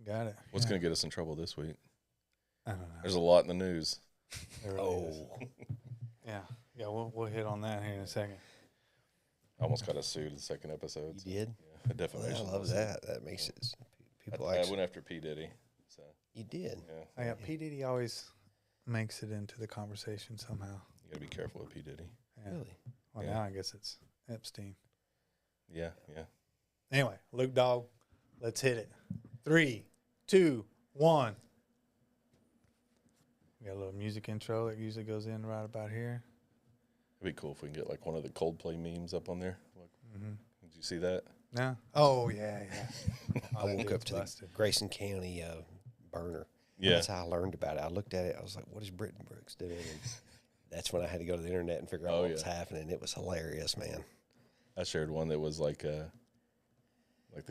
Got it. What's going to get us in trouble this week? I don't know. There's a lot in the news. There really is. Yeah. Yeah, we'll hit on that here in a second. I almost got us sued in the second episode. You did? Yeah, defamation. I love that. That makes it. People I actually. went after P. Diddy. So. You did? Yeah. Yeah, P. Diddy always makes it into the conversation somehow. You got to be careful with P. Diddy. Yeah. Really? Well, Yeah. now I guess it's Epstein. Yeah, yeah. Anyway, Luke Dog, let's hit it. 3, 2, 1. We got a little music intro that usually goes in right about here. It'd be cool if we can get like one of the Coldplay memes up on there. Like, Did you see that? No? Oh, yeah. I woke up to the Grayson County burner. Yeah. That's how I learned about it. I looked at it. I was like, what is Britton Brooks doing? And that's when I had to go to the internet and figure out what was happening. It was hilarious, man. I shared one that was like the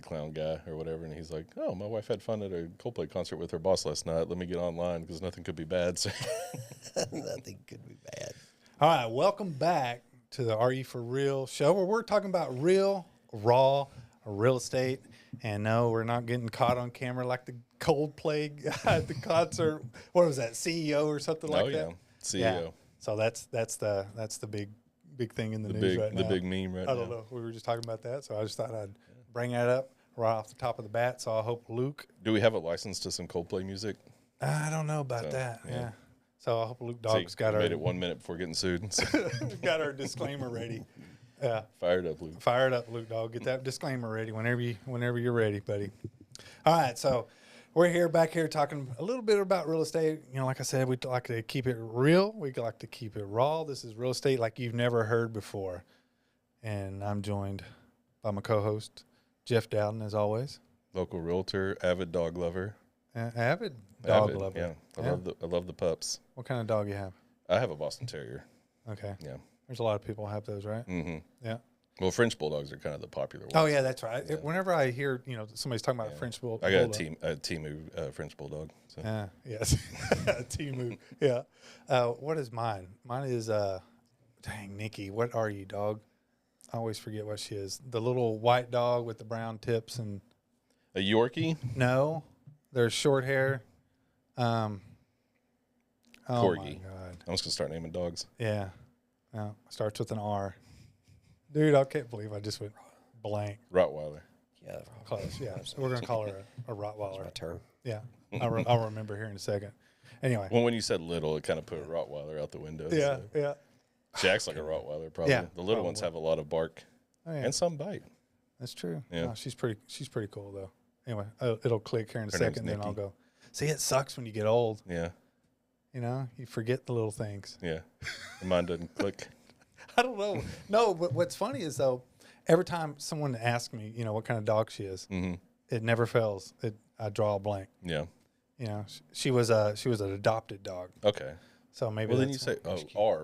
clown guy or whatever, and he's like, "Oh, my wife had fun at a Coldplay concert with her boss last night. Let me get online because nothing could be bad." So. Nothing could be bad. All right, welcome back to the Are You For Real show, where we're talking about real, raw real estate. And no, we're not getting caught on camera like the Coldplay guy at the concert. What was that, CEO or something like that? CEO. Yeah. So that's the big thing in the news right now. The big meme right now. I don't know. We were just talking about that, so I just thought I'd bring that up right off the top of the bat. So I hope Luke. Do we have a license to some Coldplay music? I don't know about that. Yeah. So I hope Luke Dog's got made it 1 minute before getting sued. So. got our disclaimer ready. Yeah. Fired up, Luke. Fired up, Luke Dog. Get that disclaimer ready whenever you're ready, buddy. All right, so we're back here talking a little bit about real estate. You know, like I said, we like to keep it real. We like to keep it raw. This is real estate like you've never heard before. And I'm joined by my co-host, Jeff Dowden, as always. Local realtor, avid dog lover. Avid dog lover. Yeah, I love the pups. What kind of dog you have? I have a Boston Terrier. Okay. Yeah. There's a lot of people have those, right? Mm-hmm. Yeah. Well, French bulldogs are kind of the popular ones. Oh yeah, that's right. Yeah. Whenever I hear somebody's talking about a French bulldog, I got a Timu French bulldog. So. Yes, Timu. Yeah. What is mine? Mine is dang, Nikki. What are you, dog? I always forget what she is. The little white dog with the brown tips and a Yorkie. No, there's short hair. Corgi. Oh my God. I'm just gonna start naming dogs. Yeah. No, starts with an R. Dude, I can't believe I just went blank. Rottweiler. Yeah. Close. Yeah. So we're gonna call her a Rottweiler. That's my term. Yeah. I'll remember here in a second. Anyway. Well, when you said little, it kind of put Rottweiler out the window. Yeah. So. Yeah. She acts like a Rottweiler, probably. Yeah, The little ones have a lot of bark and some bite. That's true. Yeah. No, she's pretty cool though. Anyway, it'll click here in a Her second, name's then I'll Nikki. go. See, it sucks when you get old. Yeah. You know, you forget the little things. Yeah. Mine doesn't click. I don't know. No, but what's funny is though, every time someone asks me, what kind of dog she is, it never fails. I draw a blank. Yeah. You know, she was an adopted dog. Okay. So maybe. Well, then you say,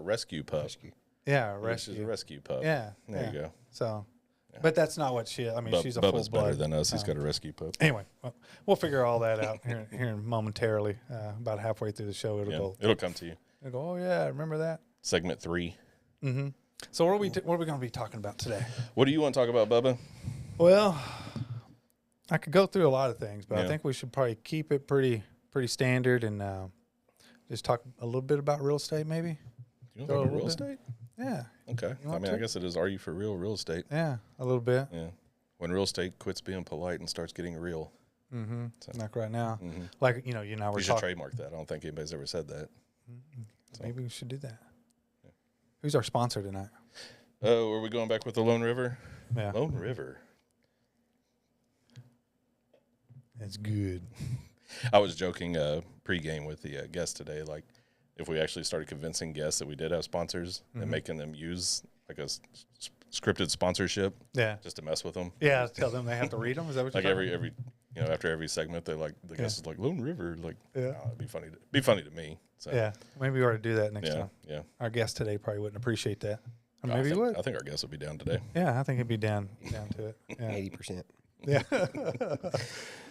rescue pup. Rescue. Yeah, She's a rescue pup. Yeah. There you go. So, but that's not what she. I mean, she's a Bubba's full blood. better than us. He's got a rescue pup. Anyway, we'll figure all that out here momentarily. About halfway through the show, It'll come to you. It'll go. Oh yeah, remember that. Segment 3. Mm-hmm. So what are we going to be talking about today? What do you want to talk about, Bubba? Well, I could go through a lot of things, but Yeah. I think we should probably keep it pretty standard and just talk a little bit about real estate, maybe. You want to talk about real estate? Yeah. Okay. I mean, I guess it is. Are you for real estate? Yeah, a little bit. Yeah. When real estate quits being polite and starts getting real. Mm-hmm. So. Like right now. Mm-hmm. Like, you and I were You should talking. trademark that. I don't think anybody's ever said that. So. Maybe we should do that. Yeah. Who's our sponsor tonight? Oh, are we going back with the Lone River? Yeah. Lone River. It's good. I was joking pregame with the guest today, like if we actually started convincing guests that we did have sponsors and making them use like a scripted sponsorship, just to mess with them. Yeah, tell them they have to read them. Is that what like you're every after every segment, they like the guest is like Lone River, like yeah, it'd be funny to me. So. Yeah, maybe we ought to do that next time. Yeah, our guest today probably wouldn't appreciate that. Or maybe he would. I think our guest would be down today. Yeah, I think he'd be down to it. 80%. Yeah.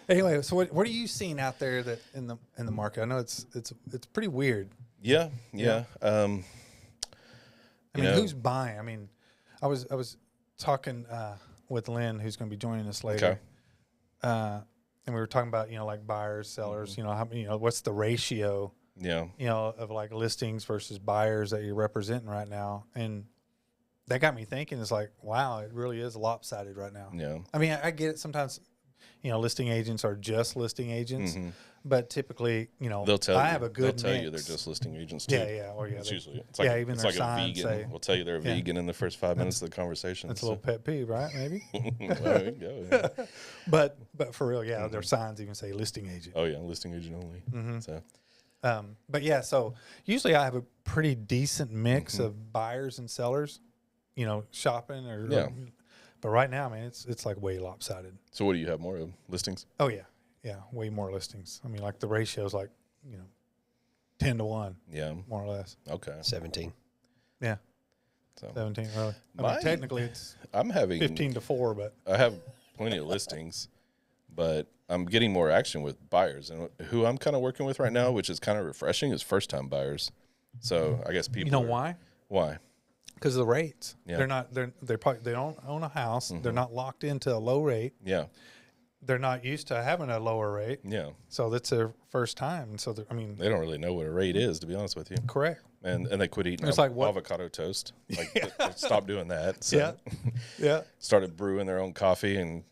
Anyway, so what are you seeing out there that in the market? I know it's pretty weird. Yeah. I mean, who's buying? I mean, I was talking with Lynn, who's going to be joining us later. Okay. and we were talking about, like buyers, sellers, what's the ratio, of like listings versus buyers that you're representing right now. And that got me thinking, it's like, wow, it really is lopsided right now. Yeah. I mean, I get it. Sometimes, listing agents are just listing agents, but typically, they'll tell I you, have a good they'll tell mix. you they're just listing agents too. Yeah. Or it's usually, it's like, even it's their like a signs vegan. say, We'll tell you they're a vegan in the first 5 minutes of the conversation. That's a little pet peeve, right? Maybe. There you go. Yeah. But for real, their signs even say listing agent. Oh yeah, listing agent only. So. But yeah, so usually I have a pretty decent mix of buyers and sellers, shopping but right now, man, it's like way lopsided. So what do you have more of, listings? Oh yeah, way more listings. I mean, like the ratio is like 10-1. Yeah, more or less. Okay, 17. Yeah, so 17 really. I mean, technically it's I'm having 15-4, but I have plenty of listings, but I'm getting more action with buyers, and who I'm kind of working with right now, which is kind of refreshing, is first time buyers. So I guess people. You know why? Why? Because of the rates. Yeah. They're probably, they don't own a house. They're not locked into a low rate. Yeah. They're not used to having a lower rate. Yeah. So that's their first time. So I mean, they don't really know what a rate is, to be honest with you. Correct. And they quit eating avocado toast. Like they stopped doing that. So yeah. Started brewing their own coffee and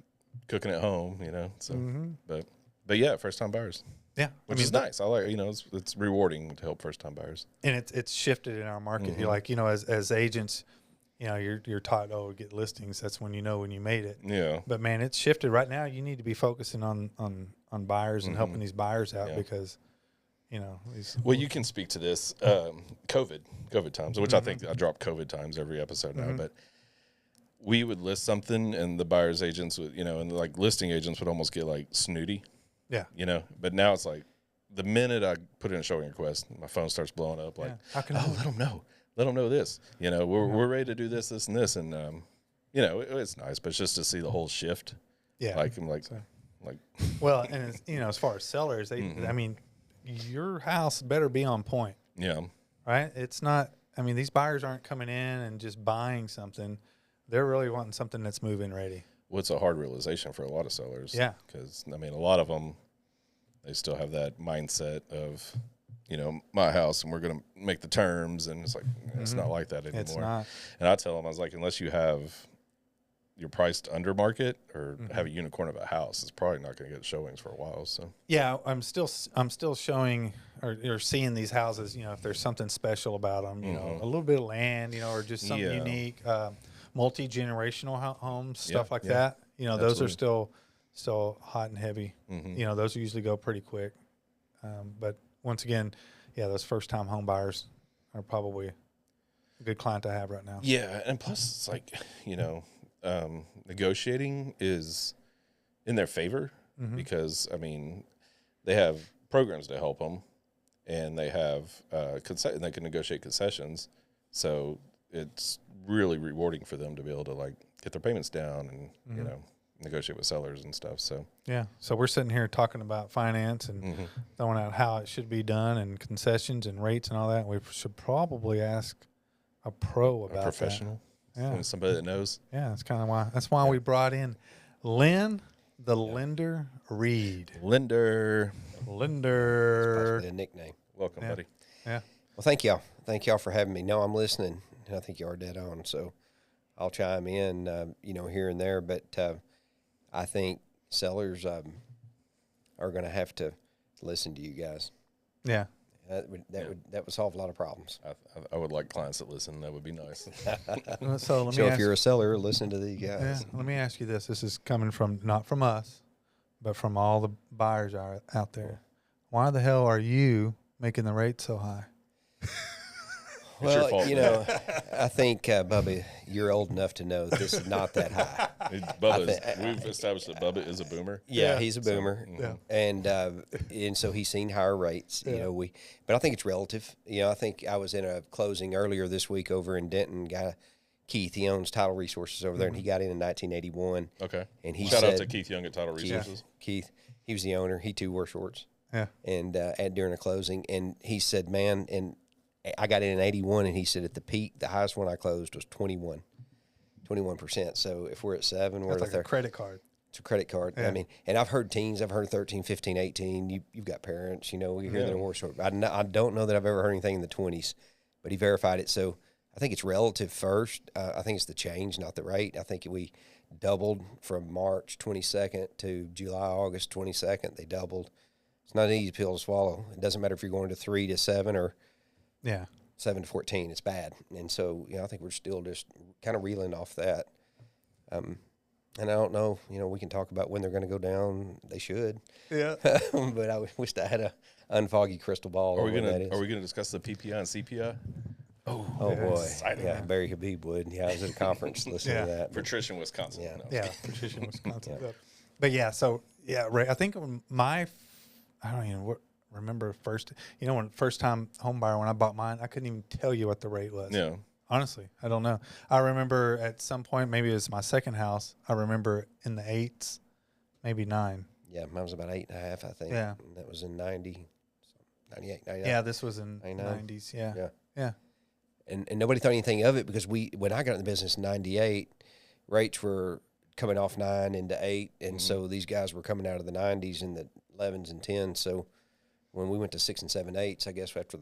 cooking at home. So but yeah, first time buyers. Yeah, which is nice. I like, it's rewarding to help first time buyers. And it's shifted in our market. You're like, as agents, you're taught, get listings. That's when when you made it. Yeah. But man, it's shifted right now. You need to be focusing on buyers and helping these buyers out because, well, you can speak to this COVID times, which I think I drop COVID times every episode now, but we would list something and the buyer's agents would, and like listing agents would almost get like snooty. Yeah. But now it's like the minute I put in a showing request, my phone starts blowing up like, how can let them know. Let them know this. We're ready to do this, this, and this. And, it's nice, but it's just to see the whole shift. Yeah. Like, I'm like, well, and, as far as sellers, I mean, your house better be on point. Yeah. Right? It's not, these buyers aren't coming in and just buying something. They're really wanting something that's move-in ready. Well, it's a hard realization for a lot of sellers. Yeah. Because, a lot of them, they still have that mindset of, my house and we're going to make the terms. And it's like, it's not like that anymore. It's not. And I tell them, I was like, unless you're priced under market or have a unicorn of a house, it's probably not going to get showings for a while. So yeah, I'm still showing or seeing these houses, if there's something special about them, a little bit of land, or just something unique, multi-generational homes, stuff like that. Those are still hot and heavy. Those usually go pretty quick. But once again, those first time home buyers are probably a good client to have right now. Yeah. And plus it's like, negotiating is in their favor because they have programs to help them and they have and they can negotiate concessions. So it's really rewarding for them to be able to like get their payments down and, negotiate with sellers and stuff. So, yeah. So we're sitting here talking about finance and throwing out how it should be done and concessions and rates and all that. We should probably ask a pro about a professional. That. Yeah. Somebody that knows. Yeah. That's why we brought in Lynn, the Lender Reed. Lender. That's possibly a nickname. Welcome, buddy. Yeah. Well, thank y'all. Thank y'all for having me. No, I'm listening, and I think you are dead on. So I'll chime in, here and there. But I think sellers are going to have to listen to you guys. Yeah. That would solve a lot of problems. I would like clients that listen. That would be nice. So if you're a seller, listen to these guys. Yeah, let me ask you this. This is coming not from us, but from all the buyers out there. Why the hell are you making the rate so high? Well, I think, Bubba, you're old enough to know that this is not that high. We've established that Bubba is a boomer. Yeah, he's a boomer. And so he's seen higher rates, but I think it's relative. I think I was in a closing earlier this week over in Denton, Keith, he owns Title Resources over there, and he got in 1981. Okay. And he Shout out to Keith Young at Title Resources. Keith, he was the owner. He too wore shorts. Yeah. And during a closing, and he said, man, and I got in 81, and he said at the peak, the highest one I closed was 21%. So if we're at 7, we're like at a credit card. It's a credit card. Yeah. I mean, and I've heard teens. I've heard 13, 15, 18. You've got parents. You know, we hear their war story. I don't know that I've ever heard anything in the 20s, but he verified it. So I think it's relative first. I think it's the change, not the rate. I think we doubled from March 22nd to July, August 22nd. They doubled. It's not an easy pill to swallow. It doesn't matter if you're going to 3 to 7 or 7 to 14. It's bad. And so, I think we're still just kind of reeling off that. And I don't know, we can talk about when they're going to go down. They should. Yeah. But I wish I had a unfoggy crystal ball. Are we gonna discuss the PPI and CPI? Oh boy. Exciting. Yeah, Barry Habib would. Yeah, I was at a conference listening to that. Patricia, Wisconsin. Yeah. No. Yeah, Patricia, Wisconsin. But I think I don't even remember first. When first time home buyer when I bought mine, I couldn't even tell you what the rate was. Yeah. Honestly, I don't know. I remember at some point, maybe it was my second house. I remember in the 8s, maybe 9. Yeah, mine was about 8.5, I think. Yeah, and that was in 90, 98, 99. Yeah, this was in 99. 90s. Yeah. And nobody thought anything of it because when I got in the business in 98, rates were coming off 9 into 8, and so these guys were coming out of the 90s and the 11s and 10s. So when we went to 6 and 7 8s, I guess after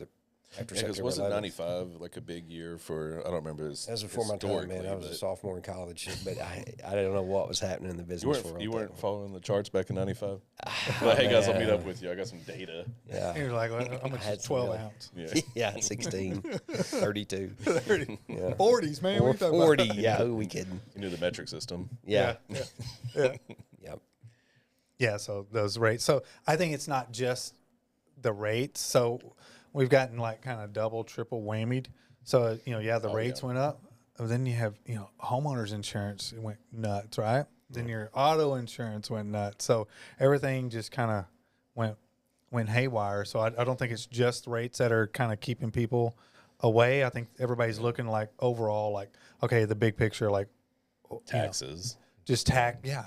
because wasn't 95 like a big year for? I don't remember. That was before my time, man. I was a sophomore in college, but I don't know what was happening in the business world. You weren't following the charts back in 95. Well, hey guys, I'll meet up with you. I got some data. Yeah, You're like, how much is 12 ounce? Yeah, 16, 32, 30, 40s, man. What are you talking 40. about? Yeah, who we kidding? You knew the metric system. Yeah. Yep. Yeah. So those rates. So I think it's not just the rates. So we've gotten like kind of double, triple whammied. So, the rates went up. Then you have, homeowners insurance went nuts, right? Then your auto insurance went nuts. So everything just kind of went haywire. So I don't think it's just rates that are kind of keeping people away. I think everybody's looking like overall, like, okay, the big picture, like taxes, just tax. Yeah.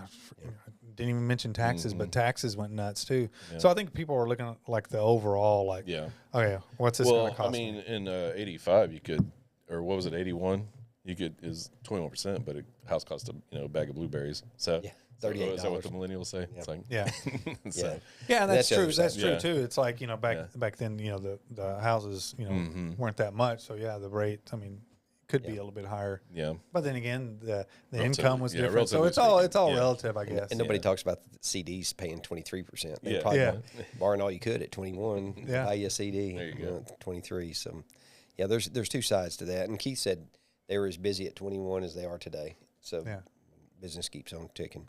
Didn't even mention taxes, but taxes went nuts too. Yeah. So I think people are looking at like the overall, like, okay, what's this going to cost? I mean, in 85, you could, or what was it, 81? You could is 21%, but a house cost a bag of blueberries. So $38. Is that what the millennials say? It's like, and that's true. That's true too. It's like back then, the houses weren't that much. So the rate, I mean, could be a little bit higher. Yeah. But then again, the income was different. So it's all relative, I guess. And nobody talks about the CDs paying 23%. They probably borrowing all you could at 21, buy you a CD. There you go. 23. So there's two sides to that. And Keith said they were as busy at 21 as they are today. So business keeps on ticking.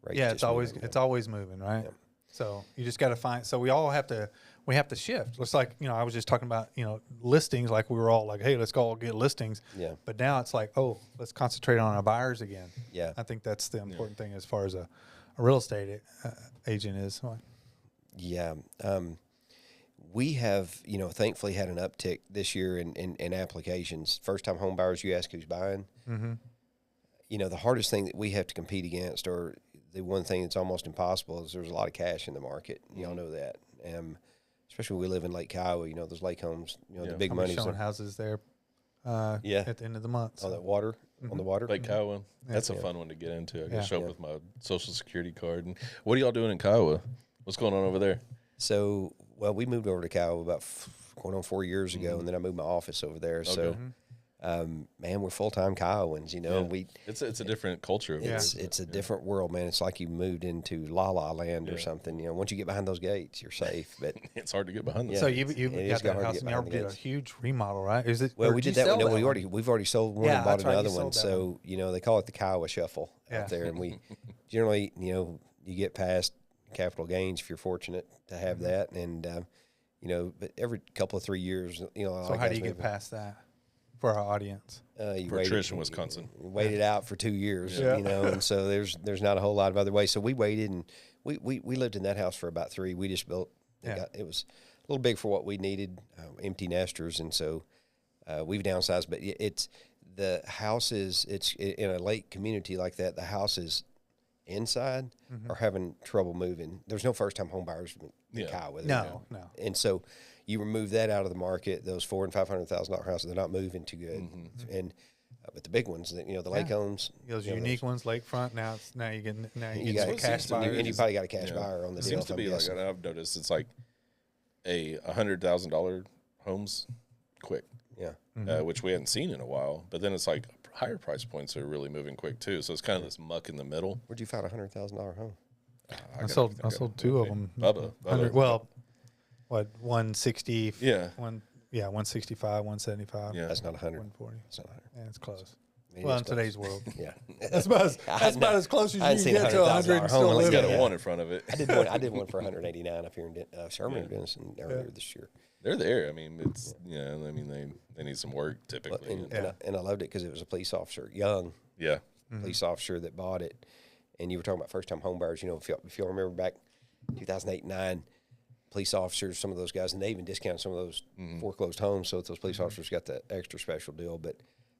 It's always moving, right? Yeah. So you just got to find. So we have to shift. It's like, I was just talking about, listings. Like we were all like, hey, let's go all get listings. Yeah. But now it's like, oh, let's concentrate on our buyers again. Yeah. I think that's the important thing as far as a real estate agent is. Yeah. We have, thankfully had an uptick this year in applications. First time home buyers, you ask who's buying. Mm-hmm. The hardest thing that we have to compete against, or the one thing that's almost impossible, is there's a lot of cash in the market. Y'all know that. Especially when we live in Lake Kiowa, those lake homes, the big money. Showing houses there at the end of the month. On that water, on the water. Lake Kiowa. That's a fun one to get into. I can show up with my social security card. And what are y'all doing in Kiowa? What's going on over there? So, we moved over to Kiowa about going on 4 years ago, and then I moved my office over there. Okay. So, man, we're full-time Kiowans, It's a different culture. It's a different world, man. It's like you moved into La La Land or something. Once you get behind those gates, you're safe. But it's hard to get behind those. So you got that house and you did a huge remodel, right? Is it? Well, we did that one. No, we've already sold one and bought another one. So they call it the Kiowa Shuffle out there, and we generally, you get past capital gains if you're fortunate to have that, and but every couple of 3 years, So how do you get past that? For our audience, Patricia, Wisconsin, waited out for 2 years, and so there's not a whole lot of other ways. So we waited, and we lived in that house for about 3. We just built. It was a little big for what we needed, empty nesters, and so we've downsized. But it's the houses. It's in a lake community like that. The houses inside are having trouble moving. There's no first time home buyers in Kiowa. No. And so you remove that out of the market, those $400,000 and $500,000 houses, they're not moving too good. And But the big ones, the lake homes, those unique ones, lakefront. Now you get cash buyer, and you probably got a cash buyer on the deal. Seems to be like I've noticed it's like a $100,000 homes quick, which we hadn't seen in a while. But then it's like higher price points are really moving quick too. So it's kind of this muck in the middle. Where'd you find $100,000 home? I sold two of them. Bubba. Well, what 160? Yeah. 165, 175. Yeah, that's not 100. 140. That's not 100. Yeah, it's close. It Well, is in close. today's world, Yeah, that's about as close as you can get to 100 and still home. It's live. got a one in front of it. I did one for 189 up here in Sherman and Grayson earlier this year. They're there. I mean, it's I mean, they need some work typically. And I loved it because it was a police officer, young police officer that bought it. And you were talking about first time home buyers. If y'all remember back 2008, 2009, police officers, some of those guys, and they even discounted some of those foreclosed homes, so that those police officers got that extra special deal. But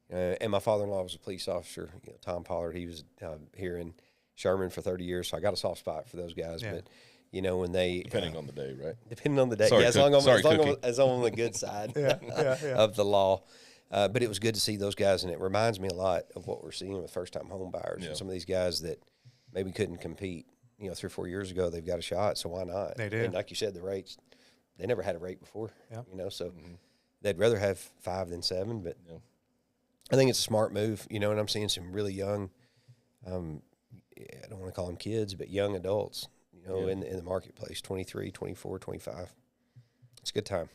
and my father-in-law was a police officer, Tom Pollard. He was here in Sherman for 30 years, so I got a soft spot for those guys. Yeah. But when they Depending on the day, right? Depending on the day, Sorry, as long as on the good side of the law. But it was good to see those guys, and it reminds me a lot of what we're seeing with first-time home buyers and some of these guys that maybe couldn't compete. 3 or 4 years ago, they've got a shot, so why not? They did. And like you said, the rates, they never had a rate before. Yep. So they'd rather have 5 than 7. But I think it's a smart move. And I'm seeing some really young, I don't want to call them kids, but young adults, in the marketplace, 23, 24, 25. It's a good time.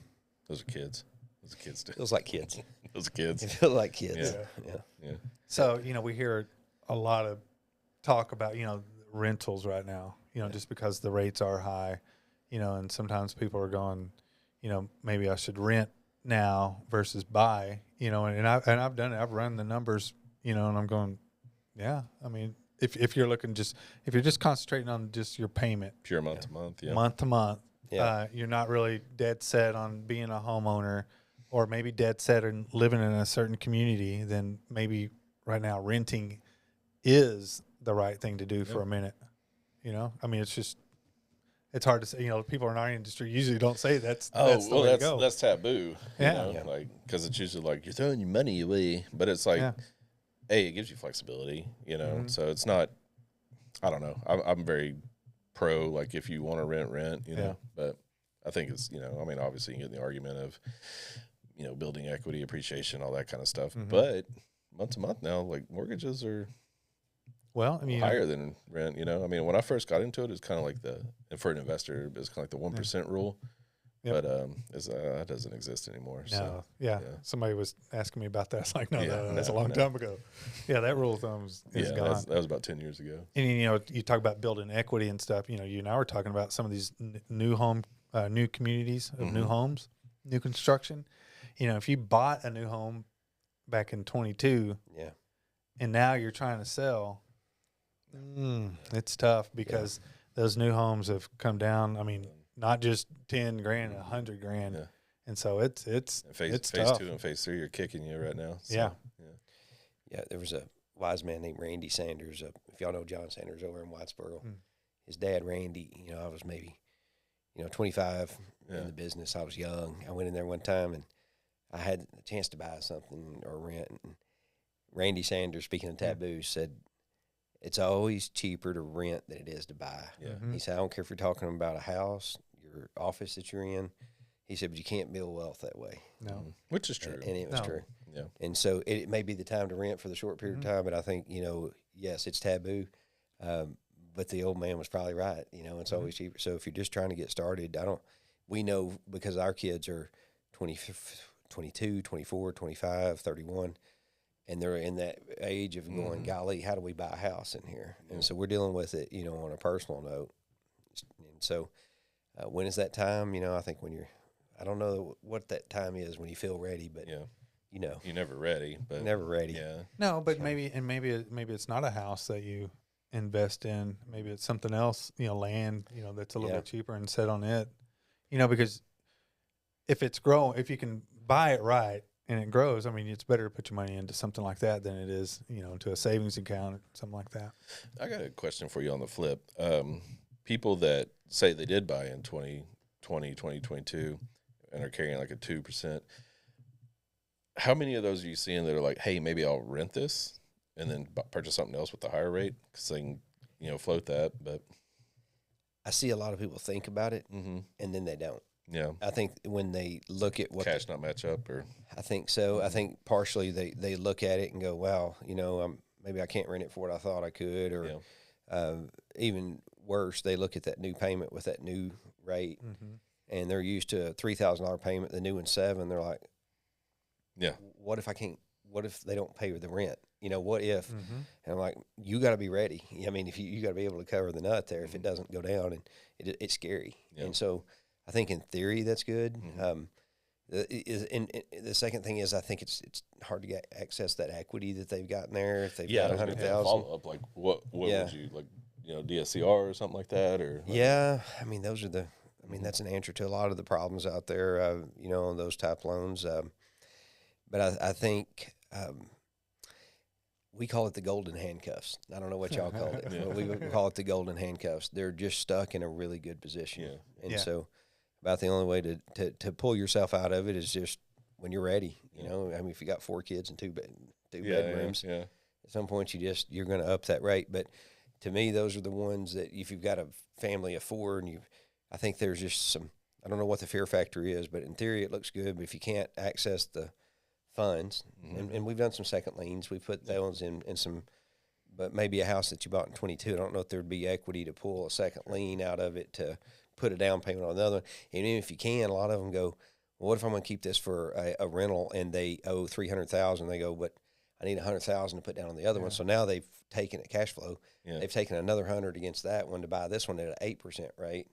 Those are kids. Those are kids too. Feels like kids. Those are kids. It feels like kids. Yeah. So we hear a lot of talk about rentals right now, just because the rates are high, and sometimes people are going, maybe I should rent now versus buy, and I've done it. I've run the numbers, and I'm going, I mean, if you're just concentrating on just your payment, Pure month to month, month to month, you're not really dead set on being a homeowner, or maybe dead set on living in a certain community, then maybe right now renting is the right thing to do for a minute. I mean, it's hard to say. People in our industry usually don't say that's the way to go. That's taboo. Like because it's usually like you're throwing your money away, but it's like, it gives you flexibility. So it's not. I don't know. I'm very pro. Like if you want to rent. But I think it's I mean, obviously you get the argument of building equity, appreciation, all that kind of stuff. But month to month now, like mortgages are. Well, I mean, higher than rent, I mean, when I first got into it, it's kind of like and for an investor, it's kind of like the 1% rule. But that doesn't exist anymore. No, so, somebody was asking me about that. It's like, no, that's a long time ago. Yeah, that rule of thumb is gone. That was about 10 years ago. And you talk about building equity and stuff. You and I were talking about some of these new communities of new homes, new construction. If you bought a new home back in 22, and now you're trying to sell. It's tough because those new homes have come down. I mean, not just 10 grand, $100,000, and so it's phase tough. 2 and phase 3 are kicking you right now. So, yeah. There was a wise man named Randy Sanders. If y'all know John Sanders over in Whitesboro, his dad Randy. I was maybe 25 in the business. I was young. I went in there one time and I had a chance to buy something or rent. And Randy Sanders, speaking of taboos, said, it's always cheaper to rent than it is to buy. He said, I don't care if you're talking about a house, your office that you're in. He said, but you can't build wealth that way. No. Which is true. And it was true. Yeah. And so it may be the time to rent for the short period of time, but I think, yes, it's taboo. But the old man was probably right. It's always cheaper. So if you're just trying to get started, we know because our kids are 22, 24, 25, 31. And they're in that age of going, golly, how do we buy a house in here? And so we're dealing with it, on a personal note. And so when is that time? I think when I don't know what that time is when you feel ready, but you're never ready. But never ready. Yeah. No, but maybe it's not a house that you invest in. Maybe it's something else, land, that's a little bit cheaper and sit on it, because if it's if you can buy it right, and it grows, I mean, it's better to put your money into something like that than it is, into a savings account or something like that. I got a question for you on the flip. People that say they did buy in 2020, 2022 and are carrying like a 2%, how many of those are you seeing that are like, hey, maybe I'll rent this and then purchase something else with the higher rate because they can, float that? But I see a lot of people think about it, and then they don't. Yeah. I think when they look at what cash not match up, or I think so. I think partially they look at it and go, well, maybe I can't rent it for what I thought I could, or even worse, they look at that new payment with that new rate, and they're used to a $3,000 payment. The new one's $7,000. They're like, yeah, what if I can't? What if they don't pay the rent? What if? And I'm like, you got to be ready. I mean, if you got to be able to cover the nut there if it doesn't go down, and it's scary. And so I think in theory that's good. The second thing is I think it's hard to get access that equity that they've got in there if they've got 100,000. Follow up, like what would you like? DSCR or something like that, or I mean those are the. I mean that's an answer to a lot of the problems out there. On those type loans. But I think we call it the golden handcuffs. I don't know what y'all call it. But we would call it the golden handcuffs. They're just stuck in a really good position. And so about the only way to pull yourself out of it is just when you're ready. I mean, if you got 4 kids and two bedrooms, at some point you're going to up that rate. But to me, those are the ones that if you've got a family of 4 and I think there's just some, I don't know what the fear factor is, but in theory it looks good. But if you can't access the funds, and we've done some second liens, we put those in some, but maybe a house that you bought in 22, I don't know if there'd be equity to pull a second lien out of it to put a down payment on another one. And even if you can, a lot of them go, well, what if I'm going to keep this for a rental and they owe $300,000? They go, but I need $100,000 to put down on the other one. So now they've taken it cash flow. They've taken another 100 against that one to buy this one at an 8% rate.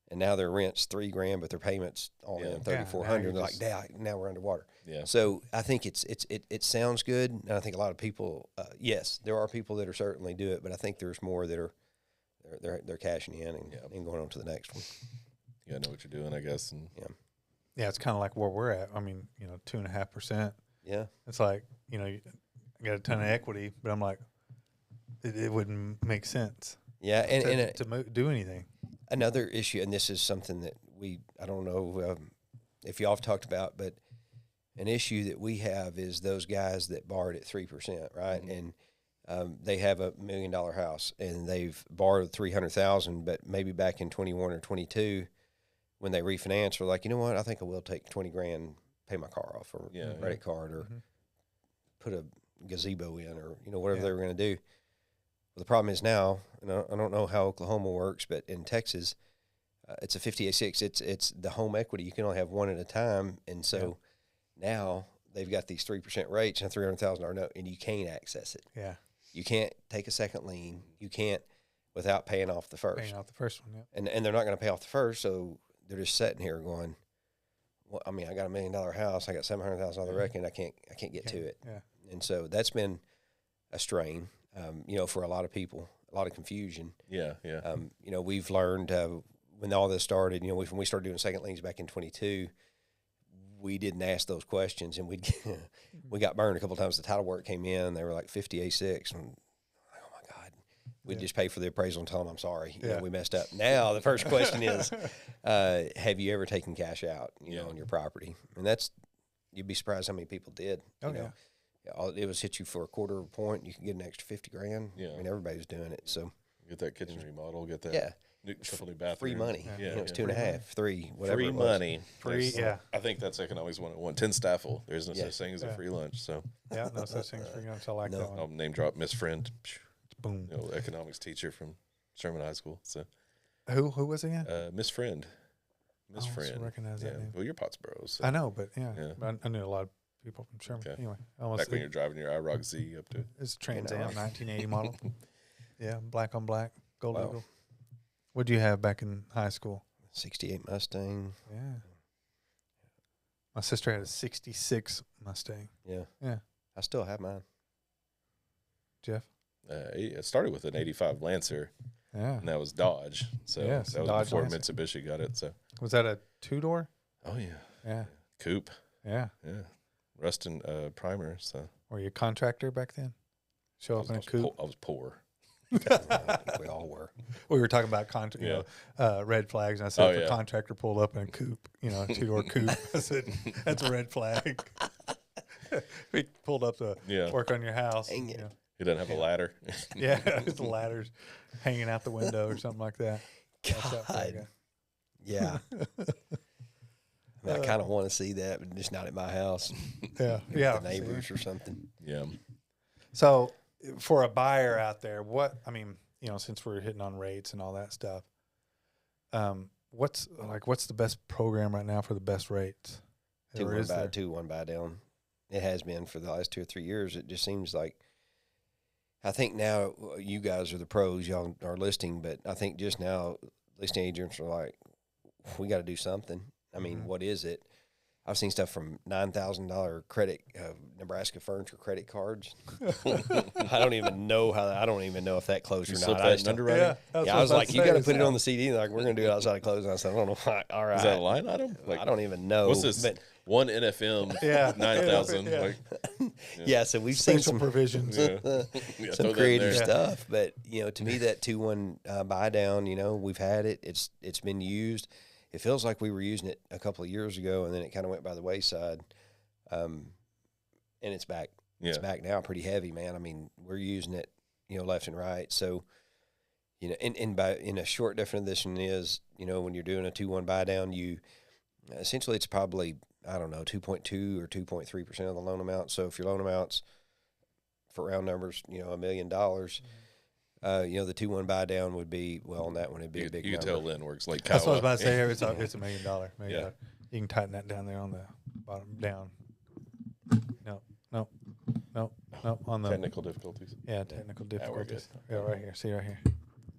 And now their rent's $3,000, but their payment's all in $3,400. They're like, now we're underwater. So I think it sounds good, and I think a lot of people, yes, there are people that are certainly do it, but I think there's more that are they're cashing in and going on to the next one. You gotta know what you're doing, I guess. And it's kind of like where we're at. I mean, 2.5%. Yeah, it's like I got a ton of equity, but I'm like, it wouldn't make sense. Yeah, to do anything. Another issue, and this is something that I don't know if y'all have talked about, but an issue that we have is those guys that borrowed at 3%, right? And they have $1 million house and they've borrowed $300,000, but maybe back in 21 or 22, when they refinance, they're like, you know what? I think I will take $20,000, pay my car off, or credit card, or put a gazebo in, or whatever they were going to do. Well, the problem is now, and I don't know how Oklahoma works, but in Texas, it's a 50A6. It's the home equity. You can only have one at a time, and so now they've got these 3% rates and a $300,000 note, and you can't access it. Yeah, you can't take a second lien. You can't without paying off the first. Paying off the first one, and they're not going to pay off the first, so they're just sitting here going, well, I mean, I got $1 million house, I got $700,000 reckon, I can't get to it. Yeah, and so that's been a strain. For a lot of people, a lot of confusion. We've learned when all this started, when we started doing second liens back in 22, we didn't ask those questions, and we got burned a couple of times. The title work came in, and they were like 50A6, and oh my God, we'd just pay for the appraisal and tell them I'm sorry, we messed up. Now the first question is, have you ever taken cash out, on your property? And you'd be surprised how many people did. All it was hit you for a quarter of a point. You can get an extra $50,000. I mean, everybody's doing it. So get that kitchen remodel, get that couple new bathrooms. Free money. It's 2.5, 3, whatever. Free money. Free. I think that's economics 101. 10 staffle. There's no such thing as a free lunch. So no such thing as free lunch. I like that one. I'll name drop Miss Friend. Boom. Economics teacher from Sherman High School. So who was it again? Miss Friend. Miss Friend. I recognize that name. Well, you're Pottsboro. So. I know, but I knew a lot of people from Sherman. Okay. Anyway, back when you're driving your IROC Z up to it's a Trans Am 1980 model. Black on black, gold eagle. What did you have back in high school? 68 Mustang. Yeah. My sister had a 66 Mustang. Yeah. I still have mine. Jeff? It started with an 85 Lancer. Yeah. And that was Dodge. So that was Dodge before Lancer. Mitsubishi got it. So was that a 2-door? Oh yeah. Yeah. Coupe. Yeah. Yeah. Rustin primer. So were you a contractor back then? Show up in a coupe? I was poor. I think we all were. We were talking about red flags, and I said if a contractor pulled up in a coupe, a 2-door coupe, I said that's a red flag. We pulled up to work on your house. Dang it. You know. He doesn't have a ladder. Yeah, the ladder's hanging out the window or something like that. God. Yeah. I mean, I kind of want to see that, but just not at my house. Yeah. The neighbors or something. Yeah. So for a buyer out there, since we're hitting on rates and all that stuff, what's the best program right now for the best rates? 2-1 buy down. It has been for the last 2 or 3 years. It just seems like, I think now you guys are the pros, y'all are listing, but I think just now listing agents are like, we got to do something. I mean, what is it? I've seen stuff from $9,000 credit, Nebraska furniture credit cards. I don't even know if that closed or not. That underwriting? I was like, you got to put it on the CD. Like, we're going to do it outside of closing. I said, I don't know. All right. Is that a line item? Like, I don't even know. What's this? One NFM, 9,000. Yeah. Like, so we've seen Special some provisions. some creative stuff. But, to me, that 2-1 buy down, we've had it. It's been used. It feels like we were using it a couple of years ago, and then it kind of went by the wayside. And it's back. Yeah. It's back now pretty heavy, man. I mean, we're using it, left and right. So, in a short definition is, when you're doing a 2-1 buy down, essentially it's probably, I don't know, 2.2 or 2.3% of the loan amount. So if your loan amount's, for round numbers, $1 million, the 2-1 buy down would be, well, on that one it'd be a big You number. can tell Lynn works like That's what I was about to say. It's $1 million. Yeah. You can tighten that down there on the bottom down. No. On the technical difficulties. Yeah, technical difficulties. Yeah, right here. See right here.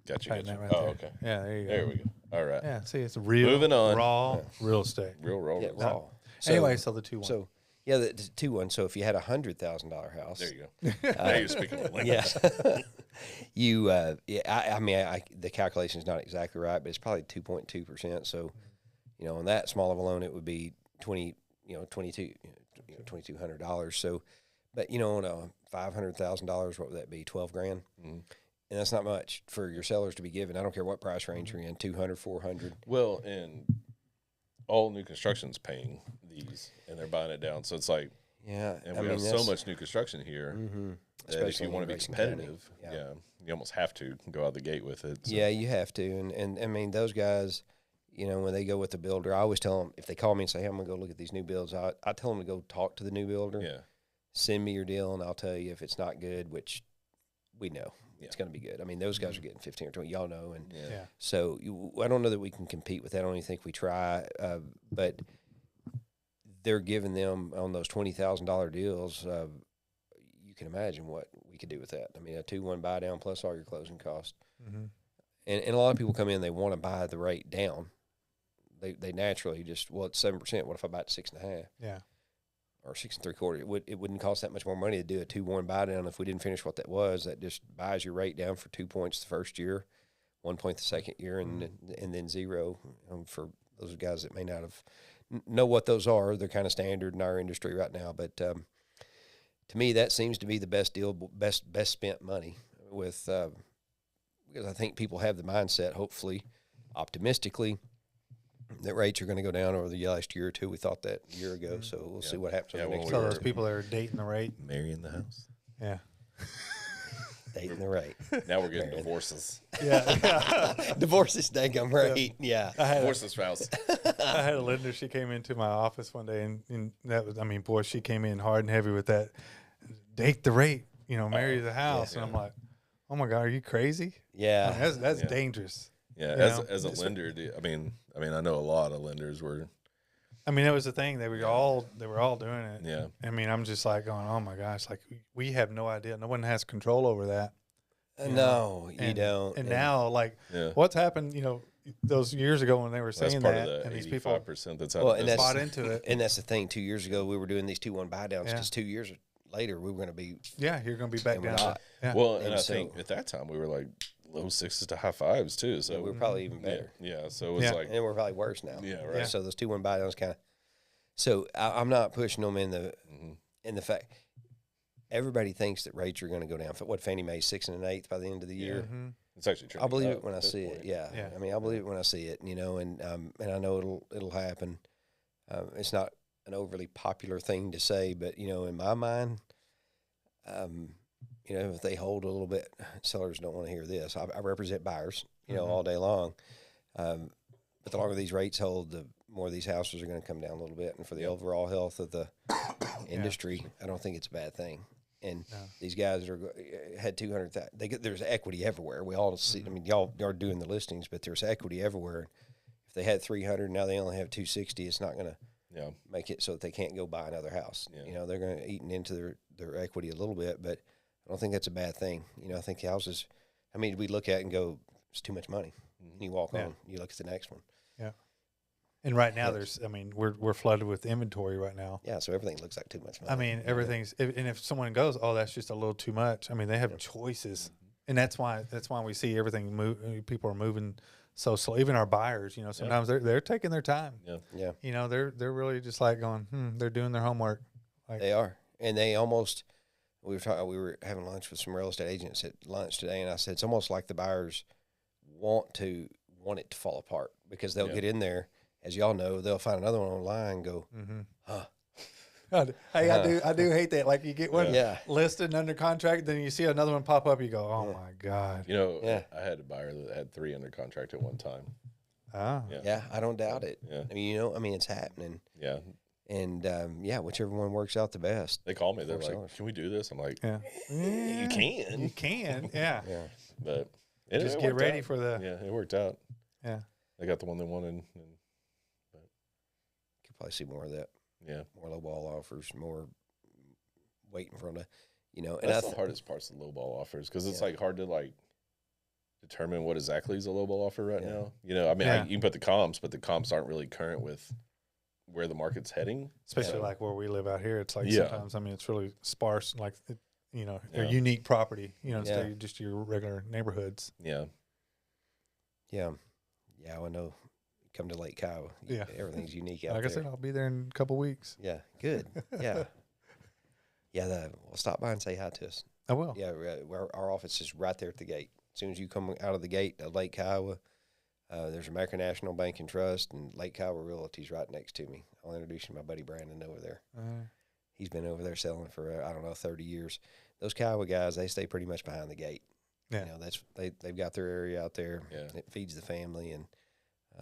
Gotcha. That right Oh, there. okay. Yeah, there you go. There we go. All right. Yeah, see, it's real, Moving on. raw real estate. Real raw. Yeah, raw. Anyway, so the 2-1. So, yeah, the 2-1. So if you had $100,000 house. There you go. Now you're speaking of language. Yeah. The calculation is not exactly right, but it's probably 2.2%. So, on that small of a loan, it would be $2,200. So, but on a $500,000, what would that be? 12 grand. Mm-hmm. And that's not much for your sellers to be given. I don't care what price range you're in, 200, 400. Well, and all new construction's paying these, and they're buying it down. So it's like, yeah, and we have so much new construction here that if you want to be competitive, you almost have to go out the gate with it. So. Yeah, you have to. And I mean, those guys, when they go with the builder, I always tell them, if they call me and say, hey, I'm going to go look at these new builds, I tell them to go talk to the new builder. Yeah. Send me your deal, and I'll tell you if it's not good, which we know. It's going to be good. I mean, those guys are getting 15 or 20, y'all know. And so I don't know that we can compete with that. I don't even think we try. But they're giving them on those $20,000 deals. You can imagine what we could do with that. I mean, a 2-1 buy down plus all your closing costs. Mm-hmm. And a lot of people come in, they want to buy the rate down. They naturally just, it's 7%. What if I buy it 6.5? Yeah. Or 6 3/4. It wouldn't cost that much more money to do a 2-1 buy down if we didn't finish what that was. That just buys your rate down for 2 points the first year, 1 point the second year, and then 0 for those guys that may not have know what those are. They're kind of standard in our industry right now. But to me, that seems to be the best deal, best spent money with because I think people have the mindset, hopefully, optimistically, that rates are going to go down over the last year or two. We thought that a year ago, so we'll see what happens over the next so year. those people that are dating the rate. Marrying the house. Yeah. Dating the rate. Now we're getting divorces. Yeah. Divorces, daggum rate. Yeah. Divorces spouse. I had a lender. She came into my office one day, and that was, she came in hard and heavy with that. Date the rate, marry the house. And I'm like, oh my God, are you crazy? Yeah. I mean, that's dangerous. Yeah, as a lender, I mean, I know a lot of lenders were. I mean, that was the thing. They were all doing it. Yeah. I mean, I'm just like going, oh my gosh, like we have no idea. No one has control over that. No, you don't. And now, like, what's happened? Those years ago when they were saying that's that, and these people that's how and that's bought into it. And that's the thing. 2 years ago, we were doing these 2-1 buy downs because 2 years later, we were going to be. Yeah, you're going to be back down. Yeah. Well, and I think at that time we were like low 6s to high 5s too. So we're probably even better. Yeah. So it's like, and we're probably worse now. Yeah. Right. So those 2-1 buy downs kind of. So I'm not pushing them in the fact. Everybody thinks that rates are going to go down. What Fannie Mae 6 1/8 by the end of the year. Mm-hmm. It's actually true. I'll believe it when I see it. Yeah. I mean, I'll believe it when I see it. And I know it'll happen. It's not an overly popular thing to say, but in my mind, if they hold a little bit, sellers don't want to hear this. I represent buyers, all day long. But the longer these rates hold, the more these houses are going to come down a little bit. And for the overall health of the industry, I don't think it's a bad thing. And these guys had 200,000. There's equity everywhere. We all see. I mean, y'all are doing the listings, but there's equity everywhere. If they had 300, now they only have 260. It's not going to make it so that they can't go buy another house. Yeah. They're going to eat into their equity a little bit, but I don't think that's a bad thing. I think the houses. I mean, we look at it and go, it's too much money. You walk on. You look at the next one. Yeah. And right now, we're flooded with inventory right now. Yeah, so everything looks like too much money. I mean, everything's, and if someone goes, oh, that's just a little too much. I mean, they have choices, and that's why we see everything move. People are moving so slow. Even our buyers, sometimes they're taking their time. Yeah. They're really just like going, they're doing their homework. Like, they are, and they almost. We were having lunch with some real estate agents at lunch today, and I said it's almost like the buyers want it to fall apart because they'll get in there. As y'all know, they'll find another one online and go, Hey, I do hate that. Like you get one listed under contract, then you see another one pop up, you go, oh my God. I had a buyer that had 3 under contract at one time. Yeah, I don't doubt it. Yeah. I mean, it's happening. Yeah. And, whichever one works out the best. They call me. They're like, can we do this? I'm like, you can. You can, yeah. But just get ready for the. Yeah, it worked out. Yeah. They got the one they wanted. Could probably see more of that. Yeah. More low ball offers, more waiting for them to, And that's the hardest parts of low ball offers because it's like hard to determine what exactly is a low ball offer right now. I mean, you can put the comps, but the comps aren't really current with where the market's heading. Especially like where we live out here. It's like sometimes, I mean, it's really sparse, like, they're unique property, instead of just your regular neighborhoods. Yeah. Yeah. Yeah, I know. Come to Lake Kiowa. Everything's unique out there. Like I said, I'll be there in a couple weeks. Yeah, good. Yeah. Well, stop by and say hi to us. I will. Yeah, our office is right there at the gate. As soon as you come out of the gate of Lake Kiowa, there's American National Bank and Trust, and Lake Kiowa Realty's right next to me. I'll introduce you to my buddy Brandon over there. He's been over there selling for, 30 years. Those Kiowa guys, they stay pretty much behind the gate. Yeah. They've got their area out there. Yeah. It feeds the family, and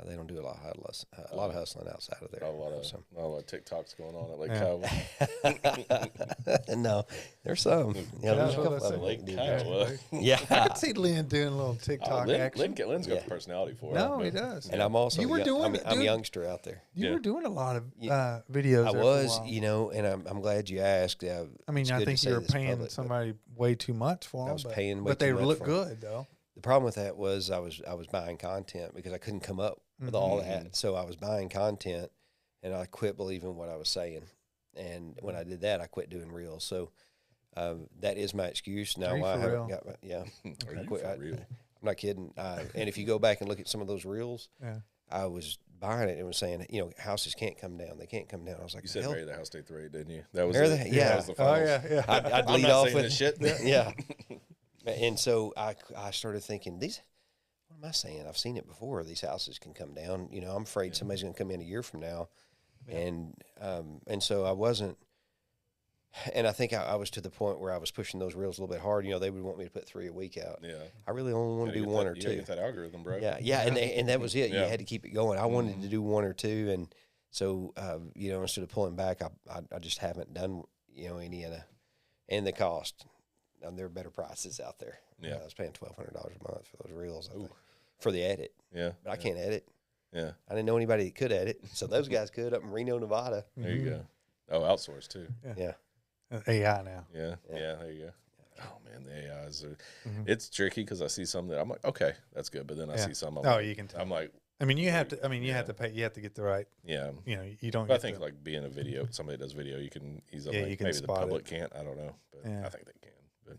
they don't do a lot of hustling outside of there. Not a lot of TikToks going on at Lake Kiowa. No, there's some. There's a couple of Lake Kiowa. Yeah, I could see Lynn doing a little TikTok action. Lynn's got the personality for it. No, he does. And I'm also I'm a youngster out there. You were doing a lot of videos. I was, and I'm glad you asked. I mean, I think you were paying somebody way too much for them. I was paying way but too they much look for good though. The problem with that was I was buying content because I couldn't come up with all that. So I was buying content, and I quit believing what I was saying. And when I did that, I quit doing reels. So that is my excuse now. Why I haven't got my, I quit. I'm not kidding. And if you go back and look at some of those reels, I was buying it and was saying, houses can't come down. They can't come down. I was like, you said marry the house day 3, didn't you? That was it. That was the finals. Yeah. I'd lead off with shit. Yeah. And so I started thinking, what am I saying? I've seen it before. These houses can come down. I'm afraid somebody's going to come in a year from now. Yeah. And so I wasn't, and I think I was to the point where I was pushing those reels a little bit hard. They would want me to put 3 a week out. Yeah. I really only want to do 1 or 2. You gotta get that algorithm, bro. Yeah. And that was it. You had to keep it going. I wanted to do 1 or 2. And so, instead of pulling back, I just haven't done, any of and the cost. There are better prices out there. Yeah. I was paying $1,200 a month for those reels, I think, for the edit. Yeah. But I can't edit. Yeah. I didn't know anybody that could edit. So those guys could up in Reno, Nevada. There you go. Oh, outsource too. Yeah. AI now. Yeah. There you go. Oh man, the AIs are. It's tricky because I see some that I'm like, okay, that's good, but then I see some. You can tell. I'm like, I mean, you have to. I mean, you have to pay. You have to get the right. Yeah. You don't. But I think like being a video, somebody that does video, you can easily. You can maybe the public it. Can't. I don't know, but I think they can. But.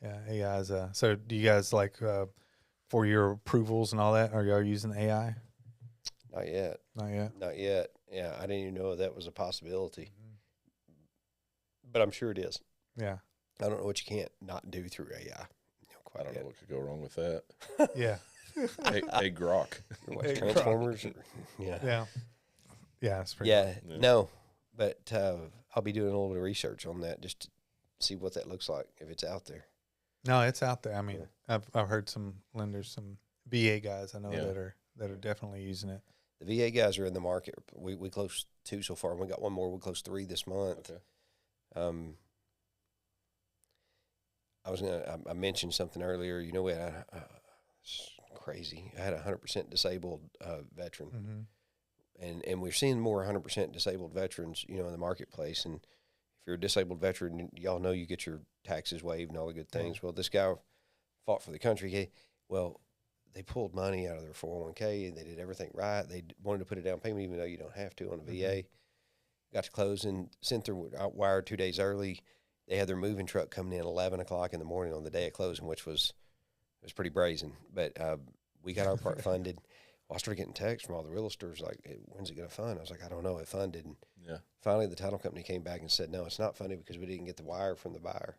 Yeah, AI's. So, do you guys for your approvals and all that? Are y'all using AI? Not yet. Yeah, I didn't even know that was a possibility. But I'm sure it is. Yeah. I don't know what you can't not do through AI. I don't know what could go wrong with that. Yeah. Hey, Grok. Transformers. Yeah. Yeah, it's pretty. Yeah, no, but I'll be doing a little bit of research on that just to see what that looks like if it's out there. No, it's out there. I mean, I've heard some lenders, some VA guys I know that are definitely using it. The VA guys are in the market. We closed 2 so far, and we got one more. We'll close 3 this month. Okay. I mentioned something earlier. You know, it's crazy. I had a 100% disabled veteran, and we're seeing more 100% disabled veterans, you know, in the marketplace. And if you're a disabled veteran, y'all know you get your taxes waived and all the good things. Well, this guy fought for the country. Well, they pulled money out of their 401k, and they did everything right. They wanted to put a down payment, even though you don't have to on a VA. Got to close and sent their wire 2 days early. They had their moving truck coming in 11 o'clock in the morning on the day of closing, which was pretty brazen. But we got our part funded. Well, I started getting texts from all the realtors like, hey, when's it going to fund? I was like, I don't know. It funded. And finally, the title company came back and said, no, it's not funded because we didn't get the wire from the buyer.